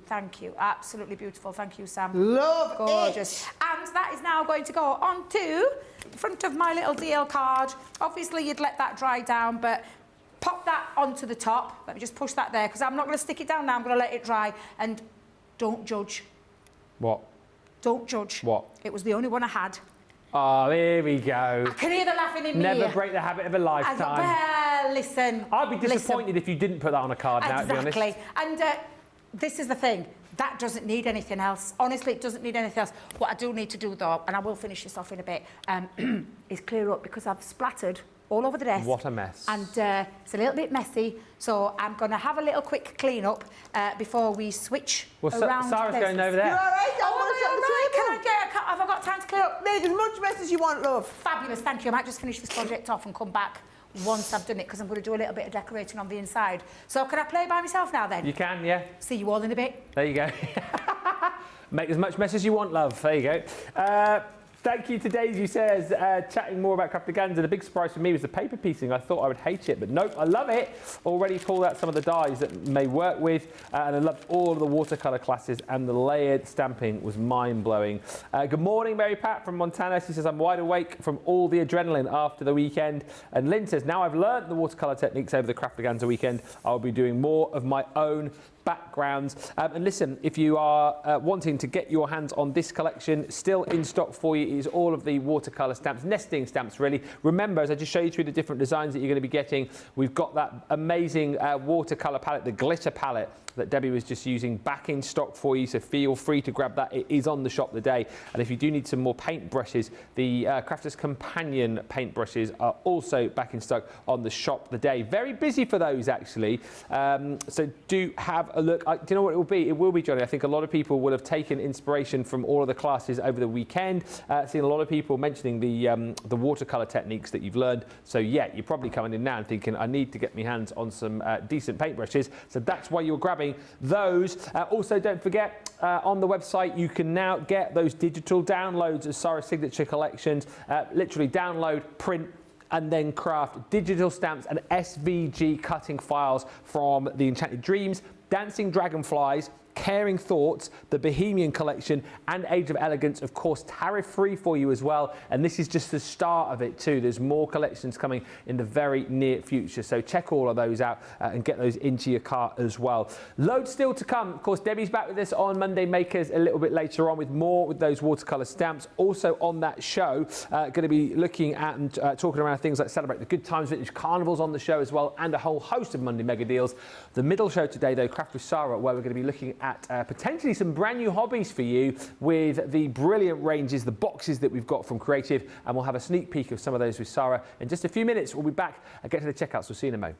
absolutely beautiful. Thank you, Sam. Love gorgeous. It. And that is now going to go onto the front of my little DL card. Obviously, you'd let that dry down, but pop that onto the top. Let me just push that there, because I'm not going to stick it down now. I'm going to let it dry, and don't judge. What? Don't judge. What? It was the only one I had. Oh, here we go. I can hear the laughing in me. Never break the habit of a lifetime. Well, listen. I'd be disappointed if you didn't put that on a card now, to be honest. Exactly. And this is the thing. That doesn't need anything else. Honestly, it doesn't need anything else. What I do need to do, though, and I will finish this off in a bit, is clear up, because I've splattered all over the desk. What a mess. And it's a little bit messy, so I'm going to have a little quick clean up before we switch around. Sarah's going over there. You're all right? Have I got time to clear up? Make as much mess as you want, love. Fabulous, thank you. I might just finish this project off and come back once I've done it, because I'm going to do a little bit of decorating on the inside. So can I play by myself now then? You can, yeah. See you all in a bit. There you go. Make as much mess as you want, love. There you go. Thank you to Daisy, who says, chatting more about Craft With. The big surprise for me was the paper piecing. I thought I would hate it, but nope, I love it. Already pulled out some of the dyes that may work with, and I loved all of the watercolour classes, and the layered stamping was mind-blowing. Good morning, Mary Pat from Montana. She says, I'm wide awake from all the adrenaline after the weekend. And Lynn says, now I've learned the watercolour techniques over the Craft With weekend, I'll be doing more of my own backgrounds. And listen, if you are wanting to get your hands on this collection, still in stock for you is all of the watercolour stamps, nesting stamps really. Remember, as I just showed you through the different designs that you're going to be getting, we've got that amazing watercolour palette, the glitter palette, that Debbie was just using back in stock for you, so feel free to grab that. It is on the shop today. And if you do need some more paint brushes, the Crafter's Companion paint brushes are also back in stock on the shop today. Very busy for those, actually. So do have a look. Do you know what it will be? It will be, Johnny. I think a lot of people will have taken inspiration from all of the classes over the weekend. Seen a lot of people mentioning the watercolor techniques that you've learned. So yeah, you're probably coming in now and thinking, I need to get my hands on some decent paintbrushes. So that's why you're grabbing those. Also, don't forget, on the website, you can now get those digital downloads of Sara's signature collections. Literally download, print, and then craft digital stamps and SVG cutting files from the Enchanted Dreams, Dancing Dragonflies, Caring Thoughts, the Bohemian Collection, and Age of Elegance, of course, tariff-free for you as well. And this is just the start of it too. There's more collections coming in the very near future. So check all of those out and get those into your cart as well. Loads still to come. Of course, Debbie's back with us on Monday Makers a little bit later on with more with those watercolor stamps. Also on that show, going to be looking at and talking around things like Celebrate the Good Times Vintage Carnivals on the show as well, and a whole host of Monday Mega Deals. The middle show today, though, Craft with Sara, where we're going to be looking at potentially some brand new hobbies for you with the brilliant ranges, the boxes that we've got from Creativ, and we'll have a sneak peek of some of those with Sara in just a few minutes. We'll be back and get to the checkouts. We'll see you in a moment.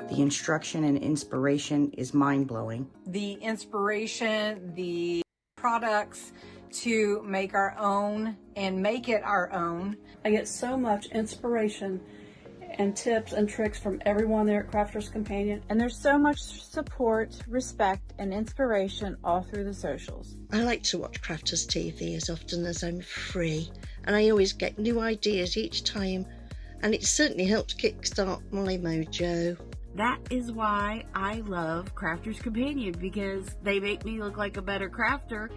The instruction and inspiration is mind-blowing. The inspiration, the products to make our own and make it our own. I get so much inspiration and tips and tricks from everyone there at Crafter's Companion. And there's so much support, respect, and inspiration all through the socials. I like to watch Crafters TV as often as I'm free, and I always get new ideas each time, and it certainly helps kickstart my mojo. That is why I love Crafter's Companion, because they make me look like a better crafter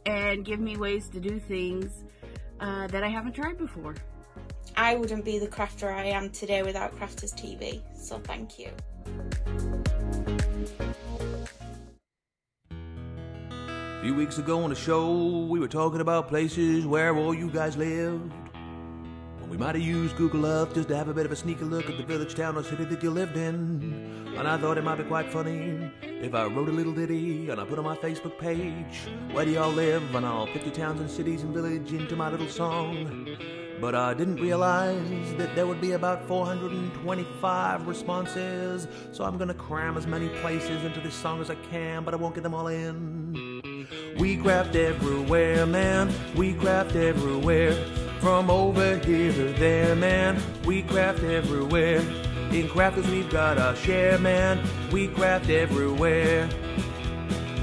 and give me ways to do things that I haven't tried before. I wouldn't be the crafter I am today without Crafters TV, so thank you. A few weeks ago on the show, we were talking about places where all you guys lived. Well, we might have used Google Earth just to have a bit of a sneaky look at the village, town, or city that you lived in. And I thought it might be quite funny if I wrote a little ditty and I put on my Facebook page, where do y'all live? And I'll 50 towns and cities and village into my little song. But I didn't realize that there would be about 425 responses, so I'm gonna cram as many places into this song as I can, but I won't get them all in. We craft everywhere, man, we craft everywhere, from over here to there, man, we craft everywhere. In crafters we've got our share, man, we craft everywhere.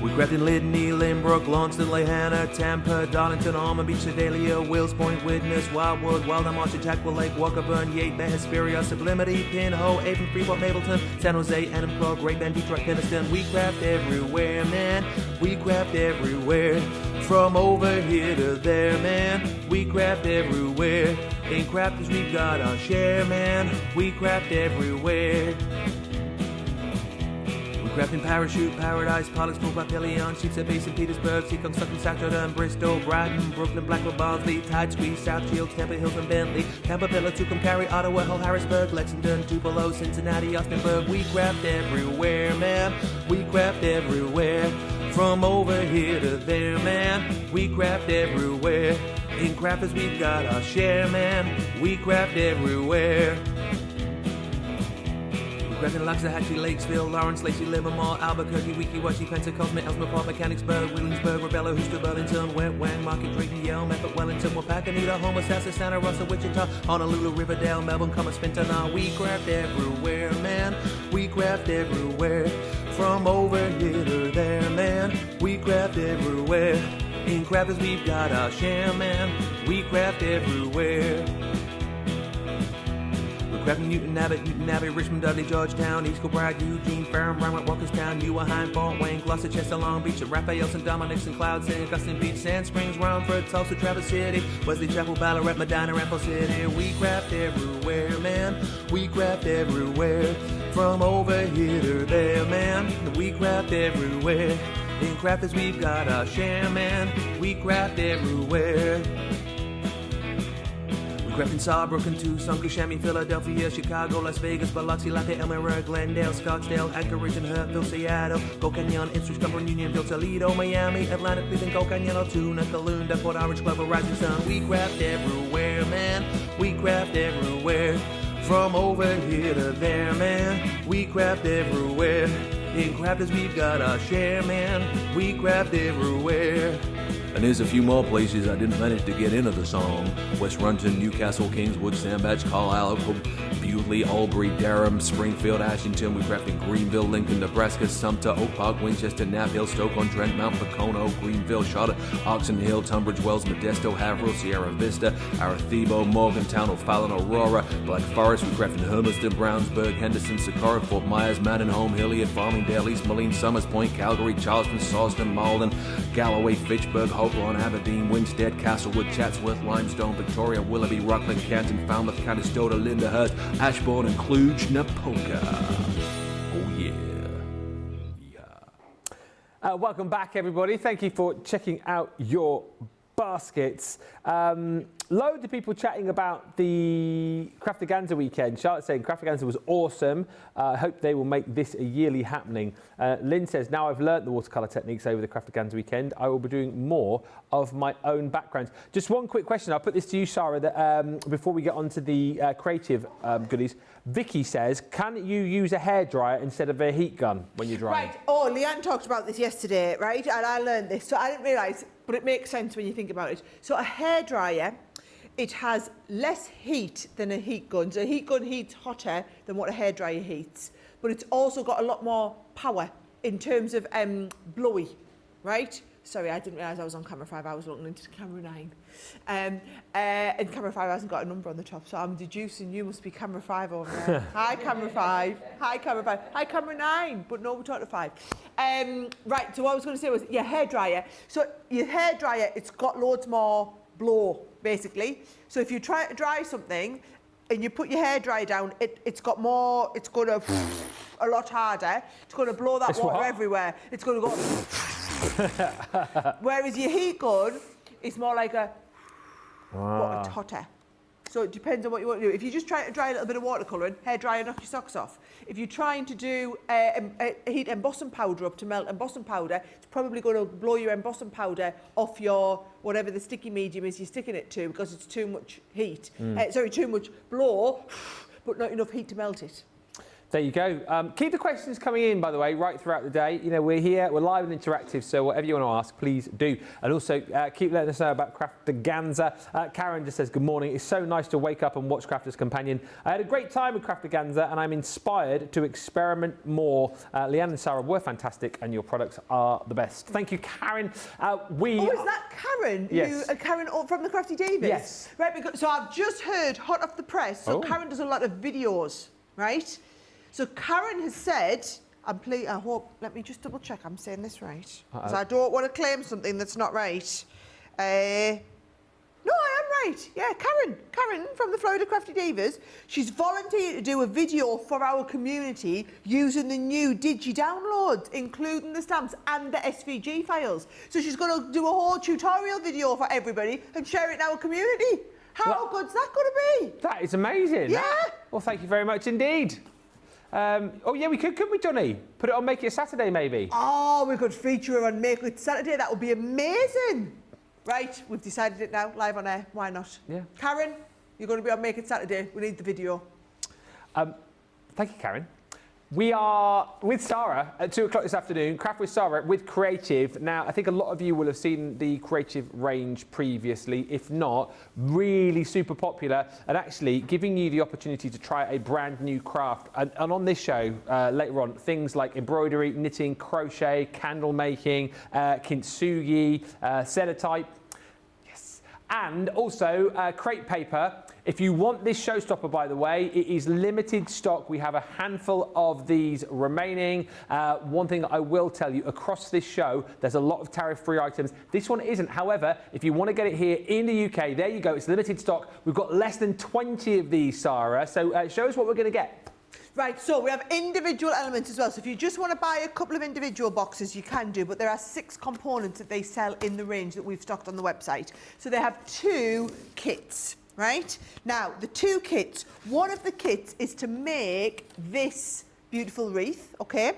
We craft in Lydney, Lynbrook, Launceston, Lehana, Tampa, Darlington, Almond Beach, Sedalia, Wills Point, Widnes, Wildwood, Wildham, Archer, Jackwell Lake, Walkerburn, Yate, Bay, Hesperia, Sublimity, Pinhole, Avon, Freeport, Mapleton, San Jose, Enumclaw, Great Bend, Detroit, Keniston. We craft everywhere, man. We craft everywhere. From over here to there, man. We craft everywhere. In crafters we've got our share, man. We craft everywhere. Crafting Parachute, Paradise, Pollux, Pool, Papillion, Sheets of Bay, St. Petersburg, Seacon, Sutton, Saturday, Bristol, Brighton, Brooklyn, Blackwood, Barnsley, Tide, Squeeze, South Shields, Temple Hills, and Bentley, Tampa, Pillar, Tucumcari, Ottawa, Hull, Harrisburg, Lexington, Tupelo, Cincinnati, Austinburg. We craft everywhere, man. We craft everywhere. From over here to there, man. We craft everywhere. In crafters we've got our share, man. We craft everywhere. Crafting Loxahatchee, Lakesville, Lawrence, Lacey, Livermore, Albuquerque, Weeki-Wachee, Pensacola, Ellsworth, Port, Mechanicsburg, Williamsburg, Rebella, Houston, Burlington, Wet Wang, Market, Drayton, Yale, Medford, Wellington, Wapakoneta, Homer, Sassa, Santa Rosa, Wichita, Honolulu, Riverdale, Melbourne, Commerce, Fintana. We craft everywhere, man. We craft everywhere. From over here to there, man. We craft everywhere. In crafters we've got our share, man. We craft everywhere. Crafting Newton Abbey, Richmond, Dudley, Georgetown, East Kilbride, Eugene, Ferrum, Brownwood, Walkerstown, Newarheim, Fort Wayne, Gloucester, Chester, Long Beach, Raphael, St. Dominic's and Cloud, St. Augustine Beach, Sand Springs, Romford, Tulsa, Traverse City, Wesley Chapel, Ballarat, Medina, Ramble City. We craft everywhere, man. We craft everywhere. From over here to there, man. We craft everywhere. In crafters we've got our share, man. We craft everywhere. Crafting Saw, Brooklyn, Tucson, Kissimmee, Philadelphia, Chicago, Las Vegas, Biloxi, Lafayette, Elmira, Glendale, Scottsdale, Anchorage, and Hurtville, Seattle, Gold Canyon, Ipswich, Cumberland, Unionville, Toledo, Miami, Atlanta, Cleveland, Gold Canyon, Altoona, Calounda, Port Orange, Clover, Rising Sun. We craft everywhere, man. We craft everywhere. From over here to there, man. We craft everywhere. In crafters, we've got our share, man. We craft everywhere. And there's a few more places I didn't manage to get into the song. West Runton, Newcastle, Kingswood, Sandbach, Carlisle, Bewley, Albury, Durham, Springfield, Ashington. We craft in Greenville, Lincoln, Nebraska, Sumter, Oak Park, Winchester, Nap-Hill, Stoke-on-Trent, Mount Pocono, Greenville, Charlotte, Oxon Hill, Tunbridge Wells, Modesto, Haverhill, Sierra Vista, Arecibo, Morgantown, O'Fallon, Aurora, Black Forest. We craft in Hermiston, Brownsburg, Henderson, Socorro, Fort Myers, Mandenholm, Hilliard, Farmingdale, East Moline, Summers Point, Calgary, Charleston, Sawston, Malden, Galloway, Fitchburg, Hopewell, Aberdeen, Winstead, Castlewood, Chatsworth, Limestone, Victoria, Willoughby, Rockland, Canton, Falmouth, Conestoga, Lyndhurst, Ashbourne, and Cluj-Napoca. Oh yeah. Welcome back, everybody. Thank you for checking out your baskets. Loads of people chatting about the Craftaganza weekend. Charlotte saying Craftaganza was awesome. I hope they will make this a yearly happening. Lynn says, now I've learnt the watercolour techniques over the Craftaganza weekend, I will be doing more of my own backgrounds. Just one quick question. I'll put this to you, Sara, that, before we get on to the Creativ goodies. Vicky says, can you use a hairdryer instead of a heat gun when you're drying? Right. Oh, Leanne talked about this yesterday, right? And I learned this. So I didn't realise, but it makes sense when you think about it. So a hairdryer, it has less heat than a heat gun. So a heat gun heats hotter than what a hairdryer heats. But it's also got a lot more power in terms of blowy, right? Sorry, I didn't realise I was on camera 5. I was looking into camera 9. And camera 5 hasn't got a number on the top, so I'm deducing you must be camera 5 over there. Hi, camera 5. Hi, camera 5. Hi, camera 9. But no, we're talking to 5. Right, so what I was going to say was your hairdryer. So your hairdryer, it's got loads more blow, basically. So if you try to dry something and you put your hairdryer down, it's got more, it's going to a lot harder. It's going to blow that water everywhere. It's going to go... Whereas your heat gun is more like a but it's hotter. So it depends on what you want to do. If you're just trying to dry a little bit of watercolouring, hairdryer, knock your socks off. If you're trying to do heat embossing powder up to melt embossing powder, it's probably going to blow your embossing powder off your whatever the sticky medium is you're sticking it to because it's too much heat. Too much blow, but not enough heat to melt it. There you go. Keep the questions coming in, by the way, right throughout the day. You know, we're here, we're live and interactive, so whatever you want to ask, please do. And also, keep letting us know about Craftaganza. Karen just says, good morning. It's so nice to wake up and watch Crafter's Companion. I had a great time with Craftaganza, and I'm inspired to experiment more. Leanne and Sara were fantastic, and your products are the best. Thank you, Karen. Is that Karen? Yes. Karen from the Crafty Davies? Yes. Right, so I've just heard hot off the press. So Karen does a lot of videos, right? So Karen has said, I hope, let me just double check I'm saying this right. Because I don't want to claim something that's not right. No, I am right. Yeah, Karen from the Florida Crafty Divas, she's volunteered to do a video for our community using the new Digi downloads, including the stamps and the SVG files. So she's going to do a whole tutorial video for everybody and share it in our community. How good's that going to be? That is amazing. Yeah. Well, thank you very much indeed. Oh yeah, we could, couldn't we, Johnny? Put it on Make It Saturday, maybe. Oh, we could feature her on Make It Saturday. That would be amazing. Right, we've decided it now, live on air. Why not? Yeah. Karen, you're going to be on Make It Saturday. We need the video. Thank you, Karen. We are with Sara at 2 o'clock this afternoon, Craft with Sara with Creativ. Now, I think a lot of you will have seen the Creativ range previously. If not, really super popular and actually giving you the opportunity to try a brand new craft. And on this show, later on, things like embroidery, knitting, crochet, candle making, kintsugi, cellotype, yes, and also crepe paper. If you want this showstopper, by the way, it is limited stock. We have a handful of these remaining. One thing I will tell you, across this show, there's a lot of tariff-free items. This one isn't. However, if you want to get it here in the UK, there you go. It's limited stock. We've got less than 20 of these, Sara. So show us what we're going to get. Right, so we have individual elements as well. So if you just want to buy a couple of individual boxes, you can do, but there are 6 components that they sell in the range that we've stocked on the website. So they have 2 kits. right? Now, the 2 kits, one of the kits is to make this beautiful wreath, okay?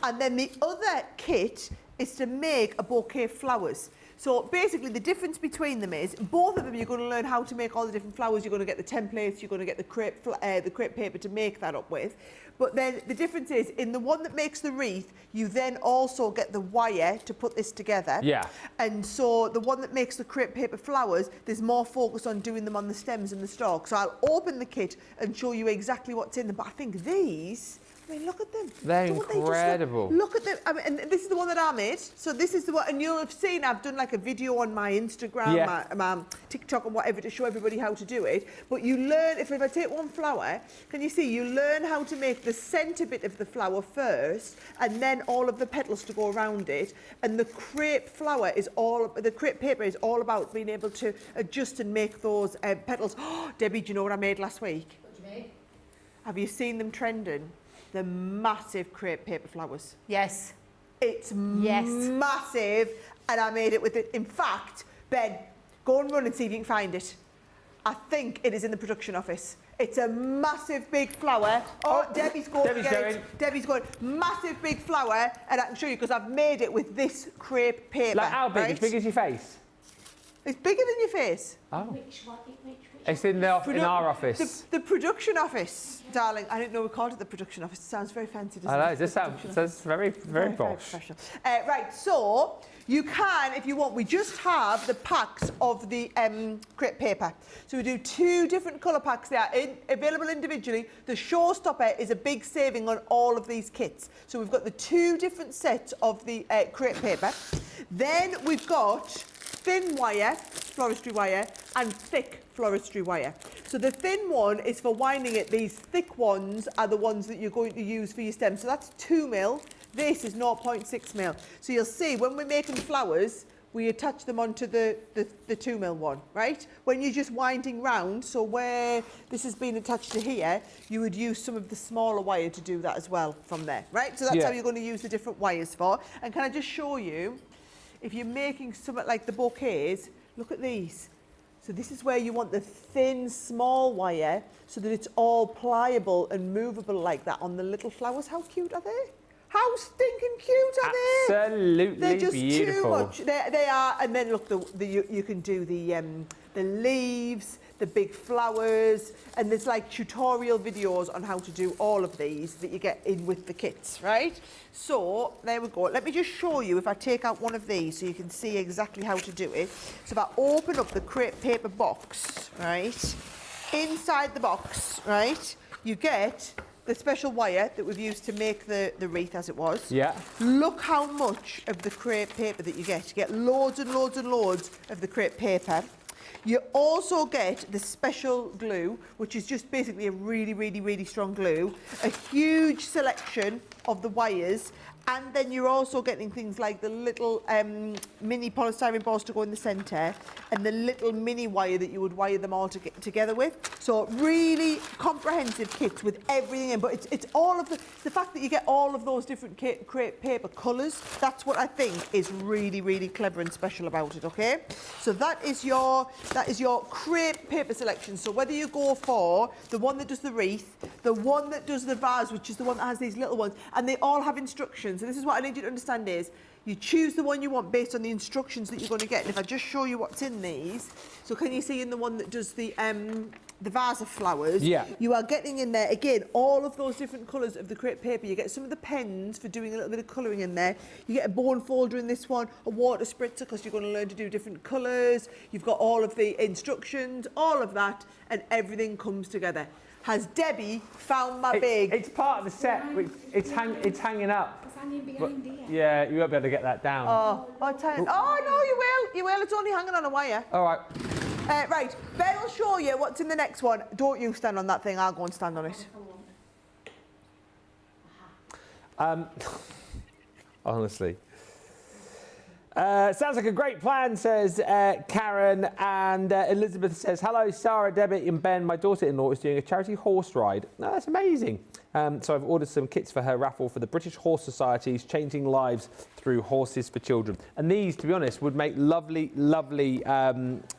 And then the other kit is to make a bouquet of flowers. So basically the difference between them is, both of them you're going to learn how to make all the different flowers. You're going to get the templates, you're going to get the crepe paper to make that up with. But then the difference is, in the one that makes the wreath, you then also get the wire to put this together. Yeah. And so the one that makes the crepe paper flowers, there's more focus on doing them on the stems and the stalks. So I'll open the kit and show you exactly what's in them. But I think these, I mean, look at them. They're Don't they just incredible. look at them. I mean, and this is the one that I made. So this is the one, and you'll have seen I've done like a video on my Instagram, Yeah. my TikTok and whatever to show everybody how to do it. But you learn, if I take one flower, can you see, you learn how to make the centre bit of the flower first, and then all of the petals to go around it. And the crepe flower is all, the crepe paper is all about being able to adjust and make those petals. Oh, Debbie, do you know what I made last week? What do you mean? Have you seen them trending? The massive crepe paper flowers. Yes. It's massive, and I made it with it. In fact, Ben, go and run and see if you can find it. I think it is in the production office. It's a massive big flower. Oh, Debbie's going to get it. Debbie's going. Massive big flower, and I can show you because I've made it with this crepe paper. Like how big? Right? As big as your face? It's bigger than your face. Oh. It's in our office. The production office, darling. I didn't know we called it the production office. It sounds very fancy, doesn't it? I know, it sounds very, very posh. Professional. Right, so you can, if you want, we just have the packs of the crepe paper. So we do 2 different colour packs. They are available individually. The showstopper is a big saving on all of these kits. So we've got the 2 different sets of the crepe paper. Then we've got thin wire, floristry wire, and thick floristry wire. So the thin one is for winding it. These thick ones are the ones that you're going to use for your stem. So that's 2 mil. This is 0.6 mil. So you'll see when we're making flowers, we attach them onto the 2 mil one, right? When you're just winding round, so where this has been attached to here, you would use some of the smaller wire to do that as well from there, right? So that's how you're going to use the different wires for. And can I just show you, if you're making something like the bouquets, look at these. So this is where you want the thin, small wire so that it's all pliable and movable like that on the little flowers. How cute are they? How stinking cute are they? Absolutely They're just beautiful. too much. They are. And then look, you can do the leaves, the big flowers, and there's like tutorial videos on how to do all of these that you get in with the kits, right? So there we go. Let me just show you if I take out one of these so you can see exactly how to do it. So if I open up the crepe paper box, right, inside the box, right, you get the special wire that we've used to make the wreath as it was. Yeah. Look how much of the crepe paper that you get. You get loads and loads and loads of the crepe paper. You also get the special glue, which is just basically a really, really, really strong glue, a huge selection of the wires, and then you're also getting things like the little mini polystyrene balls to go in the centre, and the little mini wire that you would wire them all together with. So really comprehensive kits with everything in, but it's all of the fact that you get all of those different crepe paper colours, that's what I think is really, really clever and special about it, okay? So that is your crepe paper selection. So whether you go for the one that does the wreath, the one that does the vase, which is the one that has these little ones, and they all have instructions. So this is what I need you to understand is, you choose the one you want based on the instructions that you're going to get. And if I just show you what's in these, so can you see in the one that does the vase of flowers, yeah, you are getting in there, again, all of those different colours of the crepe paper. You get some of the pens for doing a little bit of colouring in there. You get a bone folder in this one, a water spritzer, because you're going to learn to do different colours. You've got all of the instructions, all of that, and everything comes together. Has Debbie found my big? It's part of the set. It's hanging up. It's hanging behind here. Yeah, you won't be able to get that down. Oh, no, you will. You will. It's only hanging on a wire. All right. Right, Ben will show you what's in the next one. Don't you stand on that thing, I'll go and stand on it. Honestly. Sounds like a great plan, says Karen, and Elizabeth says, hello, Sara, Debbie and Ben. My daughter-in-law is doing a charity horse ride. Oh, that's amazing. So I've ordered some kits for her raffle for the British Horse Society's Changing Lives Through Horses for Children. And these, to be honest, would make lovely, lovely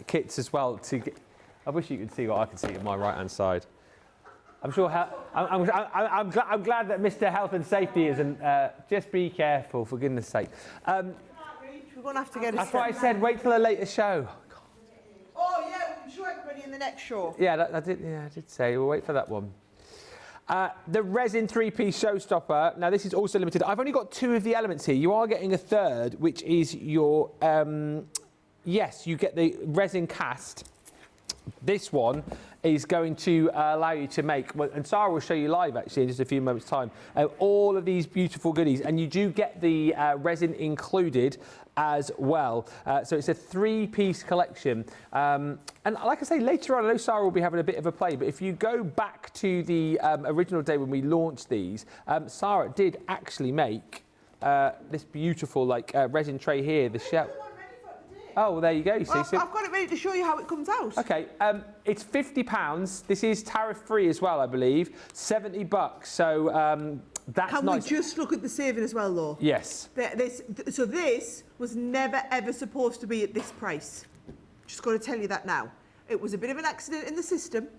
kits as well to get. I wish you could see what I can see on my right-hand side. I'm sure. I'm glad that Mr. Health and Safety isn't. Just be careful, for goodness' sake. We're going to have to get a That's why I said wait till a later show. Oh yeah, we can show everybody in the next show. Yeah, I did say we'll wait for that one. The Resin 3-piece showstopper. Now this is also limited. I've only got 2 of the elements here. You are getting a third, which is your. Yes, you get the resin cast. This one is going to allow you to make, and Sara will show you live actually in just a few moments' time, all of these beautiful goodies, and you do get the resin included as well. So it's a 3-piece collection. And like I say, later on, I know Sara will be having a bit of a play, but if you go back to the original day when we launched these, Sara did actually make this beautiful resin tray here, the shell. Oh, well, there you go. You see. Well, I've got it ready to show you how it comes out. Okay, it's £50. This is tariff-free as well, I believe. $70. So that's Can nice. we just look at the saving as well, though? Yes. So this was never ever supposed to be at this price. Just got to tell you that now. It was a bit of an accident in the system,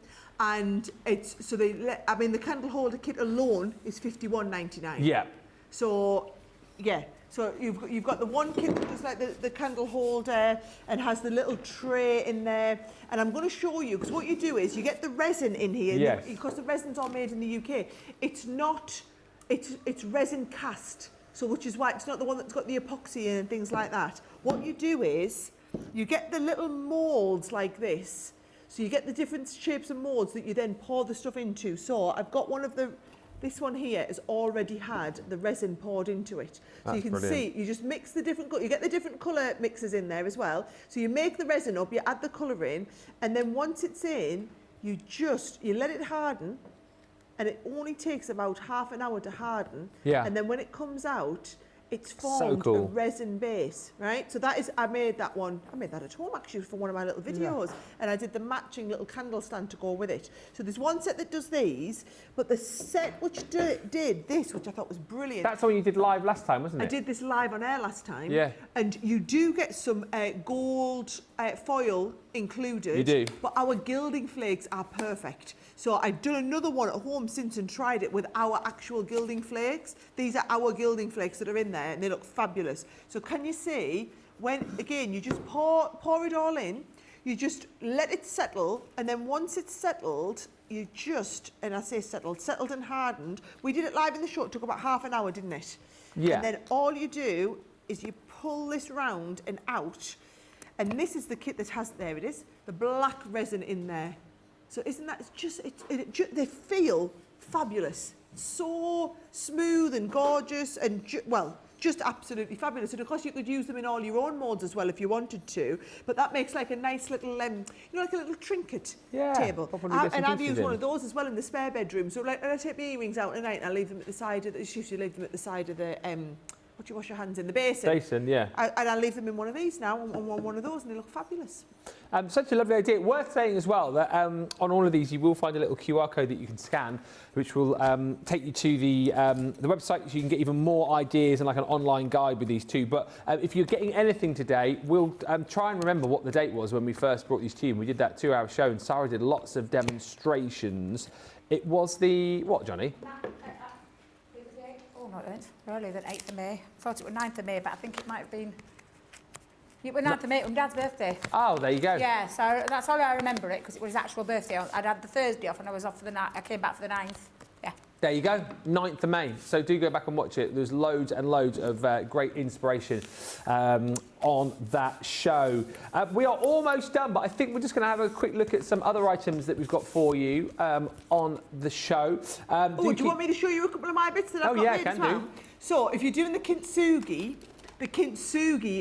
and the candle holder kit alone is £51.99. Yeah. So, yeah. So you've got the one kit that looks like the candle holder and has the little tray in there. And I'm going to show you, because what you do is you get the resin in here. Yes. Because the resins are made in the UK. It's resin cast. So which is why it's not the one that's got the epoxy in and things like that. What you do is you get the little moulds like this. So you get the different shapes and moulds that you then pour the stuff into. So I've got this one here has already had the resin poured into it. So you can see, you just mix the different, you get the different colour mixes in there as well. So you make the resin up, you add the colour in, and then once it's in, you let it harden, and it only takes about half an hour to harden. Yeah. And then when it comes out, it's formed a resin base, right? So that is, I made that at home actually for one of my little videos. Yeah. And I did the matching little candle stand to go with it. So there's one set that does these, but the set which did this, which I thought was brilliant. That's what you did live last time, wasn't it? I did this live on air last time. Yeah. And you do get some gold foil included. You do. But our gilding flakes are perfect. So I've done another one at home since and tried it with our actual gilding flakes. These are our gilding flakes that are in there and they look fabulous. So can you see, again, you just pour it all in, you just let it settle, and then once it's settled, you just, and I say settled and hardened. We did it live in the show, it took about half an hour, didn't it? Yeah. And then all you do is you pull this round and out, and this is the kit that has, there it is, the black resin in there. So isn't that they feel fabulous, so smooth and gorgeous, and just absolutely fabulous. And of course you could use them in all your own molds as well if you wanted to, but that makes like a nice little like a little trinket table. I've used one of those as well in the spare bedroom. So like when I take my earrings out at night, I leave them at the side of the what you wash your hands in, the basin. Yeah. And I leave them in one of these now, on one of those, and they look fabulous. Such a lovely idea. Worth saying as well that on all of these you will find a little QR code that you can scan, which will take you to the website, so you can get even more ideas and like an online guide with these too. But if you're getting anything today, we'll try and remember what the date was when we first brought these to you. And we did that 2-hour show, and Sara did lots of demonstrations. It was the what, Johnny? Earlier than 8th of May. I thought it was 9th of May, but I think it might have been... It was 9th of May, it was my dad's birthday. Oh, there you go. Yeah, so that's all I remember it, because it was his actual birthday. I'd had the Thursday off and I was off for the night. I came back for the 9th. Yeah. There you go, 9th of May. So do go back and watch it. There's loads and loads of great inspiration on that show. We are almost done, but I think we're just going to have a quick look at some other items that we've got for you on the show. Do you want me to show you a couple of my bits that I've got made as well? So if you're doing the kintsugi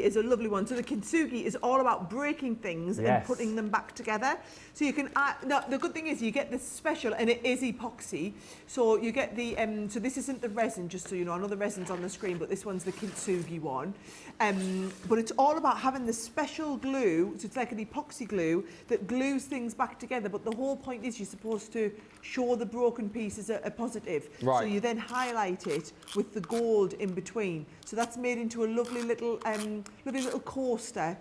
is a lovely one. So the kintsugi is all about breaking things and putting them back together. So you can the good thing is you get the special, and it is epoxy. So you get the so this isn't the resin, just so you know. I know the resin's on the screen, but this one's the kintsugi one. But it's all about having the special glue. So it's like an epoxy glue that glues things back together. But the whole point is you're supposed to show the broken piece as a positive. Right. So you then highlight it with the gold in between. So that's made into a lovely little coaster.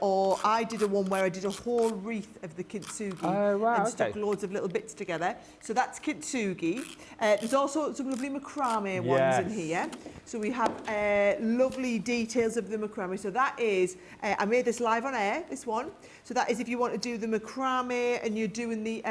or I did a one where I did a whole wreath of the kintsugi and stuck loads of little bits together. So that's kintsugi. There's also some lovely macrame ones in here. So we have lovely details of the macrame. So that is, I made this live on air, this one. So that is if you want to do the macrame and you're doing the,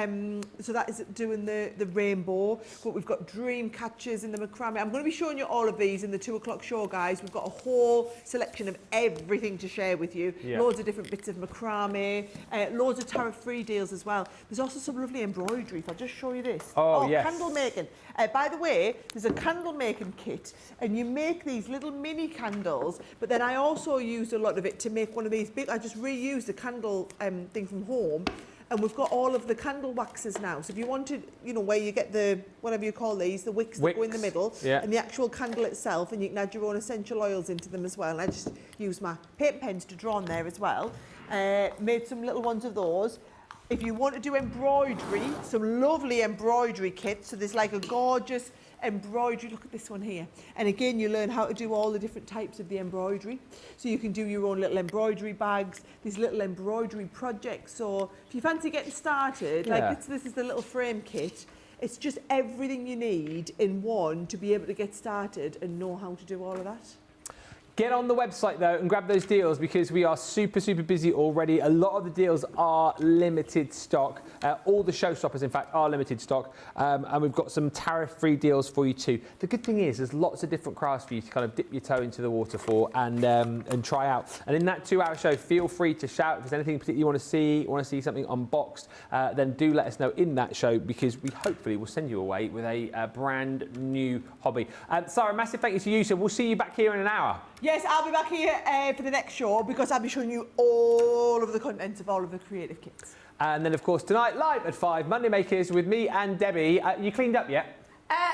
so that is doing the rainbow. But we've got dream catchers in the macrame. I'm going to be showing you all of these in the 2 o'clock show, guys. We've got a whole selection of everything to share with you. Loads of different bits of macrame, loads of tariff-free deals as well. There's also some lovely embroidery. If I'll just show you this. Oh, yes. Candle making. By the way, there's a candle making kit, and you make these little mini candles, but then I also used a lot of it to make one of these big, I just reused the candle thing from home, and we've got all of the candle waxes now. So if you wanted, you know, where you get the, whatever you call these, the wicks that go in the middle, and the actual candle itself, and you can add your own essential oils into them as well. And I just use my paint pens to draw on there as well. Made some little ones of those. If you want to do embroidery, some lovely embroidery kits. So there's like a gorgeous embroidery. Look at this one here. And again, you learn how to do all the different types of the embroidery. So you can do your own little embroidery bags, these little embroidery projects. So if you fancy getting started, like this is the little frame kit. It's just everything you need in one to be able to get started and know how to do all of that. Get on the website though and grab those deals because we are super busy already. A lot of the deals are limited stock. All the showstoppers, in fact, are limited stock. And we've got some tariff-free deals for you too. The good thing is there's lots of different crafts for you to kind of dip your toe into the water for and try out. And in that 2-hour show, feel free to shout if there's anything particularly you want to see something unboxed, then do let us know in that show because we hopefully will send you away with a brand new hobby. Sara, massive thank you to you. So we'll see you back here in an hour. Yes, I'll be back here for the next show because I'll be showing you all of the contents of all of the creative kits. And then, of course, tonight, live at 5, Monday Makers with me and Debbie. You cleaned up yet?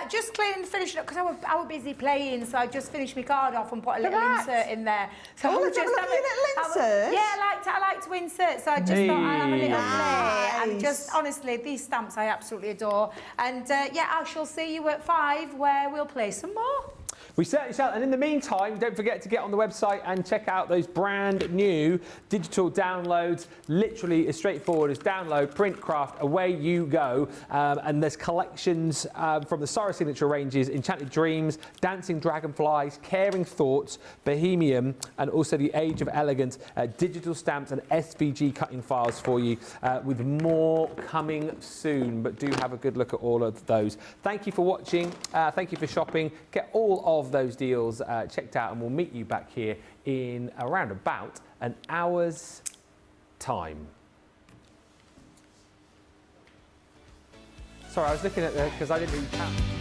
Just finishing up because I was busy playing, so I just finished my card off and put a little insert in there. So I just have a little insert. I like to insert, so I just thought I'd have a little play. And just honestly, these stamps I absolutely adore. And I shall see you at 5 where we'll play some more. We certainly shall. And in the meantime, don't forget to get on the website and check out those brand new digital downloads. Literally as straightforward as download, print, craft, away you go. And there's collections from the Sara signature ranges, Enchanted Dreams, Dancing Dragonflies, Caring Thoughts, Bohemian, and also the Age of Elegance, digital stamps and SVG cutting files for you with more coming soon. But do have a good look at all of those. Thank you for watching. Thank you for shopping. Get all of those deals checked out and we'll meet you back here in around about an hour's time. Sorry, I was looking at because I didn't really count.